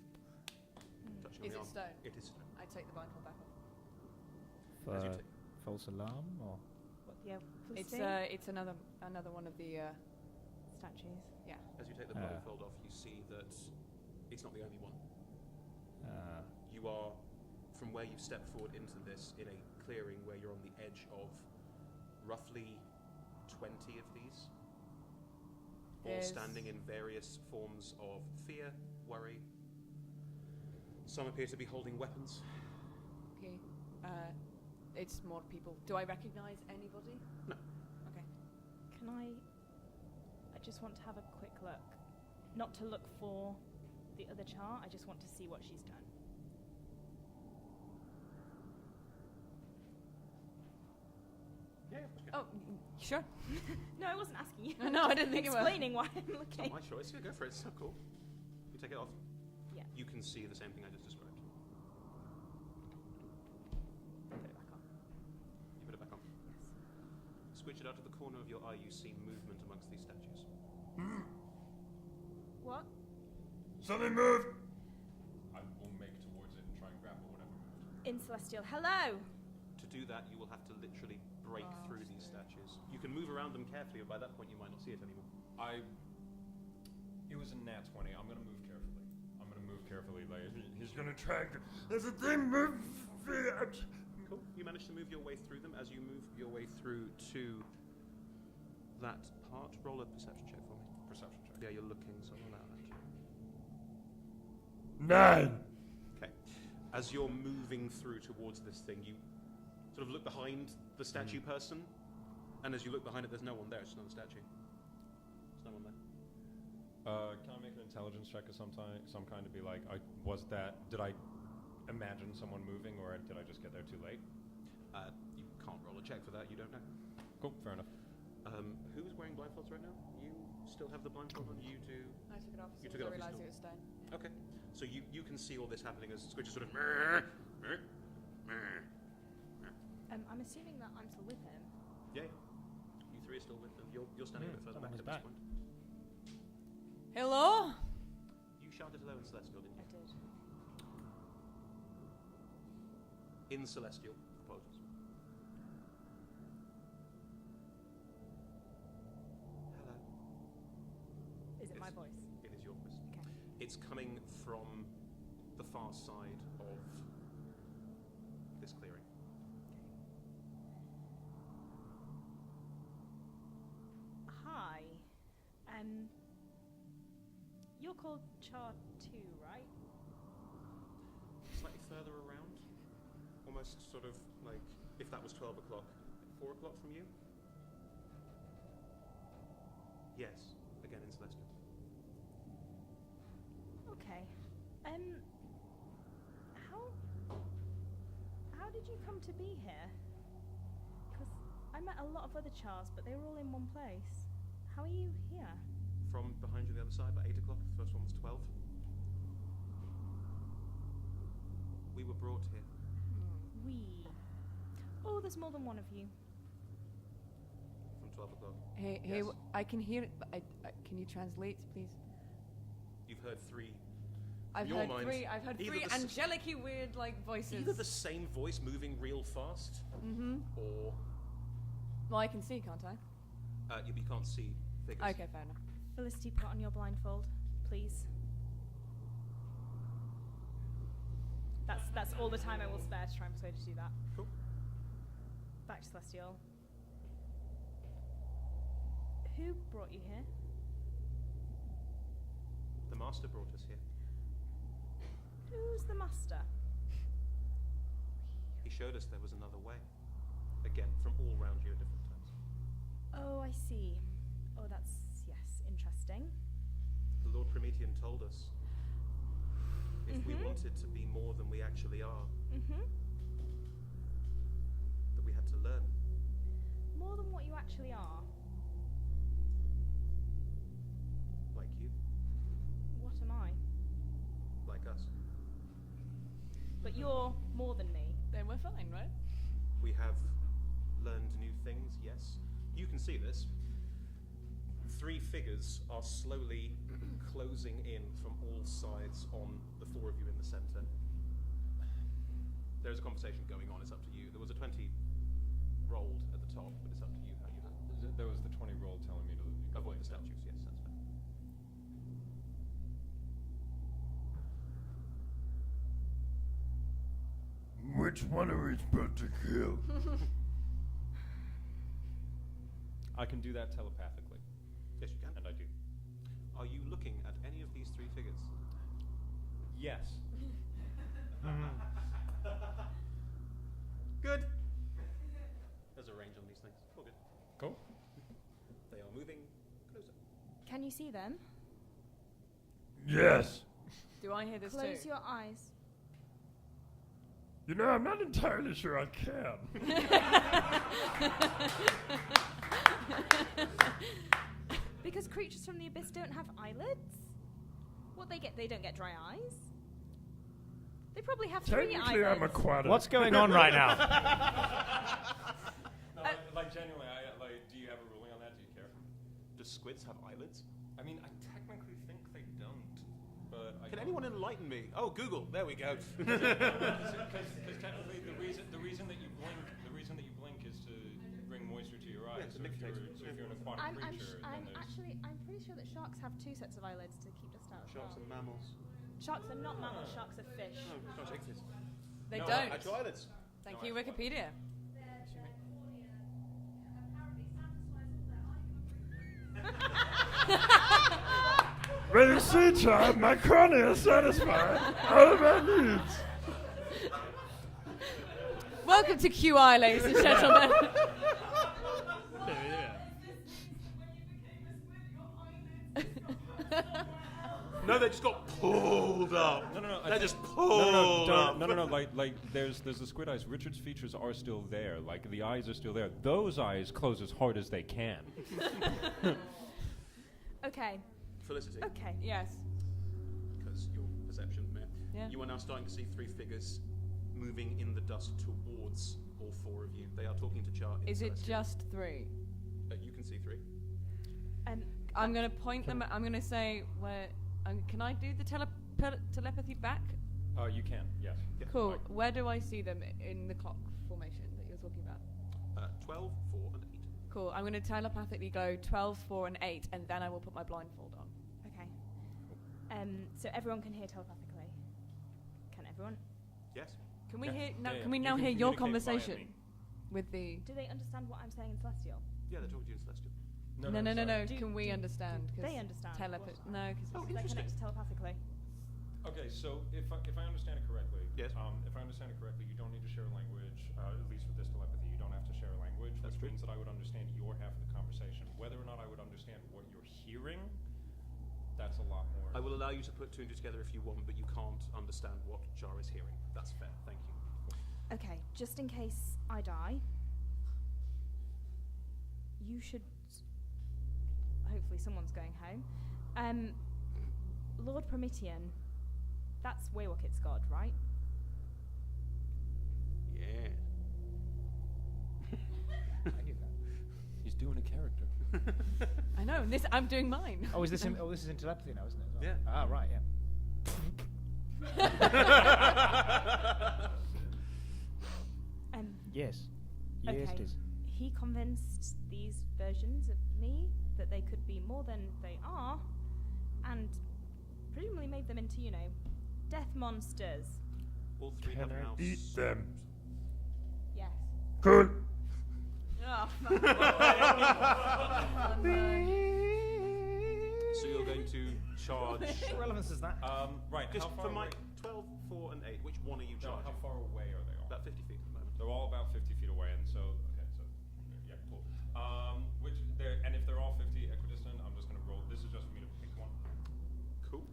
touching Is the it arm. stone? It is stone. I take the blindfold back off. As you For take- false alarm or? Yeah. It's another one of the statues. yeah. As you take the Ah. blindfold off, you see that it's not the only one. Uh, You are, from where you've stepped forward into this, in a clearing where you're on the edge of roughly 20 of these, all There's- standing in various forms of fear, worry. Some appear to be holding weapons. Okay. It's more people. Do I recognize anybody? No. Okay. Can I just want to have a quick look. Not to look for the other chart, I just want to see what she's done. Yeah, Oh, sure. No, I wasn't asking you. No, I didn't think you were. Explaining why I'm It's not looking. my choice. Yeah, go for it. It's so cool. You take it off. Yeah. You can see the same thing I just described. Put it back on. You put it back on. Yes. Switch it out of the corner of your eye. You see movement amongst these statues. What? Something moved! I will make towards it and try and grapple whatever moved. In Celestial. Hello! To do that, you will have to literally break Oh, through these shit. statues. You can move around them carefully, but by that point you might not see it anymore. It was a nat 20. I'm gonna move carefully. Like, He's gonna try to. There's a thing moved! Cool. You manage to move your way through them. As you move your way through to that part, roll a perception check for me. perception check. Yeah, you're looking, so roll out that. 9! Okay. As you're moving through towards this thing, you sort of look behind the statue person, and as you look behind it, there's no one there. It's just another statue. There's no one there. Can I make an intelligence check of some kind to be like, did I imagine someone moving, or did I just get there too late? You can't roll a check for that. You don't know. Cool, fair enough. Who's wearing blindfolds right now? You still have the blindfold on? You do. I took it off You as took soon it as I off, realised you it was stone. Okay. So you can see all this happening as Squidge is sort of. I'm assuming that I'm still with him. Yeah. You three are still with them. You're standing a bit further someone back is at this back. point. Hello? You shouted hello in Celestial, didn't I you? did. In Celestial. Apologies. Hello. Is it my It's- voice? It is your voice. Okay. It's coming from the far side of this clearing. Hi. You're called Char 2, right? Slightly further around. Almost sort of like if that was 12 o'clock. 4 o'clock from you? Yes. Again in Celestial. Okay. How did you come to be here? Because I met a lot of other Chars, but they were all in one place. How are you here? From behind you on the other side, about 8 o'clock. The first one was 12. We were brought here. Oh, there's more than one of you. From 12 o'clock. Hey, Yes. I can hear it, but can you translate, please? You've heard 3. I've your heard mind, three. I've heard either three the s- angelic-y weird like voices. Either the same voice moving real fast, Mm-hmm. or Well, I can see, can't I? you can't see figures. Okay, fair enough. Felicity, put on your blindfold, please. That's all the time I will spare to try and persuade you to do that. Cool. Back to Celestial. Who brought you here? The master brought us here. Who's the master? He showed us there was another way. Again, from all round you at different times. Oh, I see. Oh, that's, yes, interesting. The Lord Promethean told us if we Mhm. wanted to be more than we actually are, Mm-hmm. that we had to learn. More than what you actually are. Like you, What am I? like us. But you're more than me. Then we're fine, right? We have learned new things, yes. You can see this. 3 figures are slowly closing in from all sides on the 4 of you in the centre. There's a conversation going on, it's up to you. There was a 20 rolled at the top, but it's up to you how you handle There was the 20 roll telling me to it. Avoid the statues, yes, that's fair. Which one are we supposed to kill? I can do that telepathically, Yes, you can. and I do. Are you looking at any of these 3 figures? Yes. Good. There's a range on these things. All good. Cool. They are moving closer. Can you see them? Yes. Do I hear this Close too? your eyes. You know, I'm not entirely sure I can. Because creatures from the abyss don't have eyelids? What they get? They don't get dry eyes? They probably have 3 eyelids. Technically, I'm aquatic. What's going on right now? No, like genuinely, do you have a ruling on that? Do you care? Do squids have eyelids? I mean, I technically think they don't, but Can anyone enlighten me? Oh, Google. There we go. Because technically, the reason that you blink is to bring moisture to your eyes. to so, if nicotine. you're an aquatic I'm creature, then there's I'm pretty sure that sharks have 2 sets of eyelids to keep dust out. as Sharks well. and mammals. Sharks are not mammals. Sharks are fish. No, sharks are eggs. They No, don't. Actual eyelids. Thank No, you, Wikipedia. Well, you see, child, my cornea satisfied all of my needs. Welcome to QI, ladies and gentlemen. No, they just got pulled up. No. They just pulled up. No. Like there's the squid eyes. Richard's features are still there. Like the eyes are still there. Those eyes close as hard as they can. Okay. Felicity, Okay. Yes. because your perception, Mayor, Yeah. you are now starting to see 3 figures moving in the dust towards all 4 of you. They are talking to Char. in Is it Celestial. just 3? You can see 3. I'm going to point them. I'm going to say where. Can I do the telepathy back? You can. Yes. Yeah, Cool. right. Where do I see them in the clock formation that you're talking about? 12, 4, and 8. Cool. I'm going to telepathically go 12, 4, and 8, and then I will put my blindfold on. Okay. So everyone can hear telepathically. Can everyone? Yes. Can we Yeah. hear? No, Yeah, can we you now can hear your communicate via conversation me. with the? Do they understand what I'm saying in Celestial? Yeah, they're talking to you in Celestial. No. sorry. Do- Can we understand? 'Cause they understand? No, because Oh, They're interesting. connected telepathically. Okay, so if I understand it correctly, Yes. if I understand it correctly, you don't need to share a language. At least with this telepathy, you don't have to share a language, That's which true. means that I would understand your half of the conversation. Whether or not I would understand what you're hearing, that's a lot more. I will allow you to put 2 and 2 together if you want, but you can't understand what Char is hearing. That's fair. Thank you. Okay, just in case I die, you should. Hopefully, someone's going home. Lord Promethean, that's Waywalkit's god, right? Yeah. He's doing a character. I know. This I'm doing mine. Oh, this is in telepathy now, isn't it? as well? Yeah. Ah, right. Yeah. Yes. Yes, Okay. it is. He convinced these versions of me that they could be more than they are, and presumably made them into, death monsters. All three Can have now I eat them? Yes. Cool. Oh, fuck. Oh, no. So you're going to charge. What relevance is that? Right. Just how for far my away? 12, 4, and 8, which one are you No, charging? how far away are they all? About 50 feet at the moment. They're all about 50 feet away, and so yeah, cool. And if they're all 50 equidistant, I'm just gonna roll. This is just for me to pick one. Cool.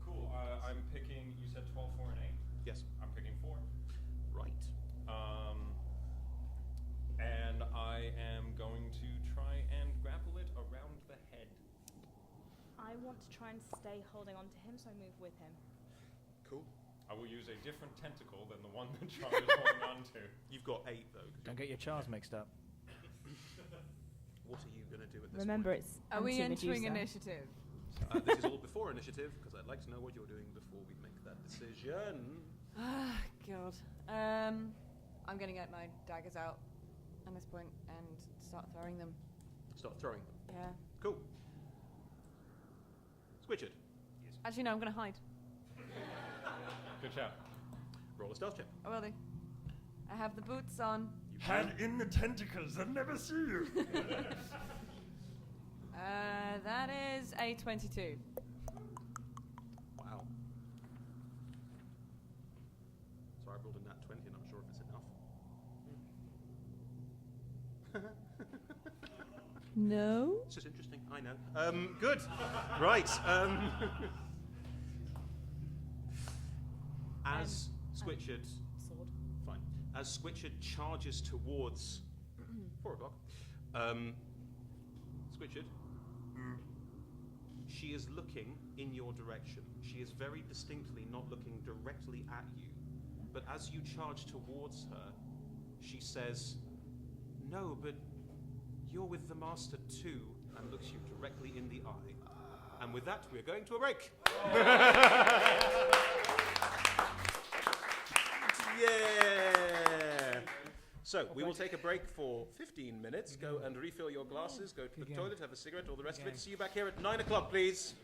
Cool. I'm picking. You said 12, 4, and 8. Yes. I'm picking 4. Right. And I am going to try and grapple it around the head. I want to try and stay holding on to him, so I move with him. Cool. I will use a different tentacle than the one that Char is holding on to. You've got 8 though. 'Cause Don't get your chars mixed up. what are you going to do at this Remember, point? it's Are we entering anti-Medusa. initiative? This is all before initiative, because I'd like to know what you're doing before we make that decision. Ah, God. I'm going to get my daggers out at this point and start throwing them. Start throwing them. Yeah. Cool. Switchard, Actually, no, I'm going to hide. Good job. roll a stealth check. I will do. I have the boots on. You Hand in the tentacles, they'll never see you. That is a 22. Wow. So I rolled a nat 20 and I'm sure if it's enough. No. It's just interesting, I know. Good. Right. As Switchard... Sword. Fine. As Switchard charges towards 4 o'clock, Switchard, she is looking in your direction. She is very distinctly not looking directly at you. But as you charge towards her, she says, "No, but you're with the Master too," and looks you directly in the eye. And with that, we're going to a break. Yeah! So, we will take a break for 15 minutes. Go and refill your glasses, go to the toilet, have a cigarette, all the rest of it. See you back here at 9 o'clock, please.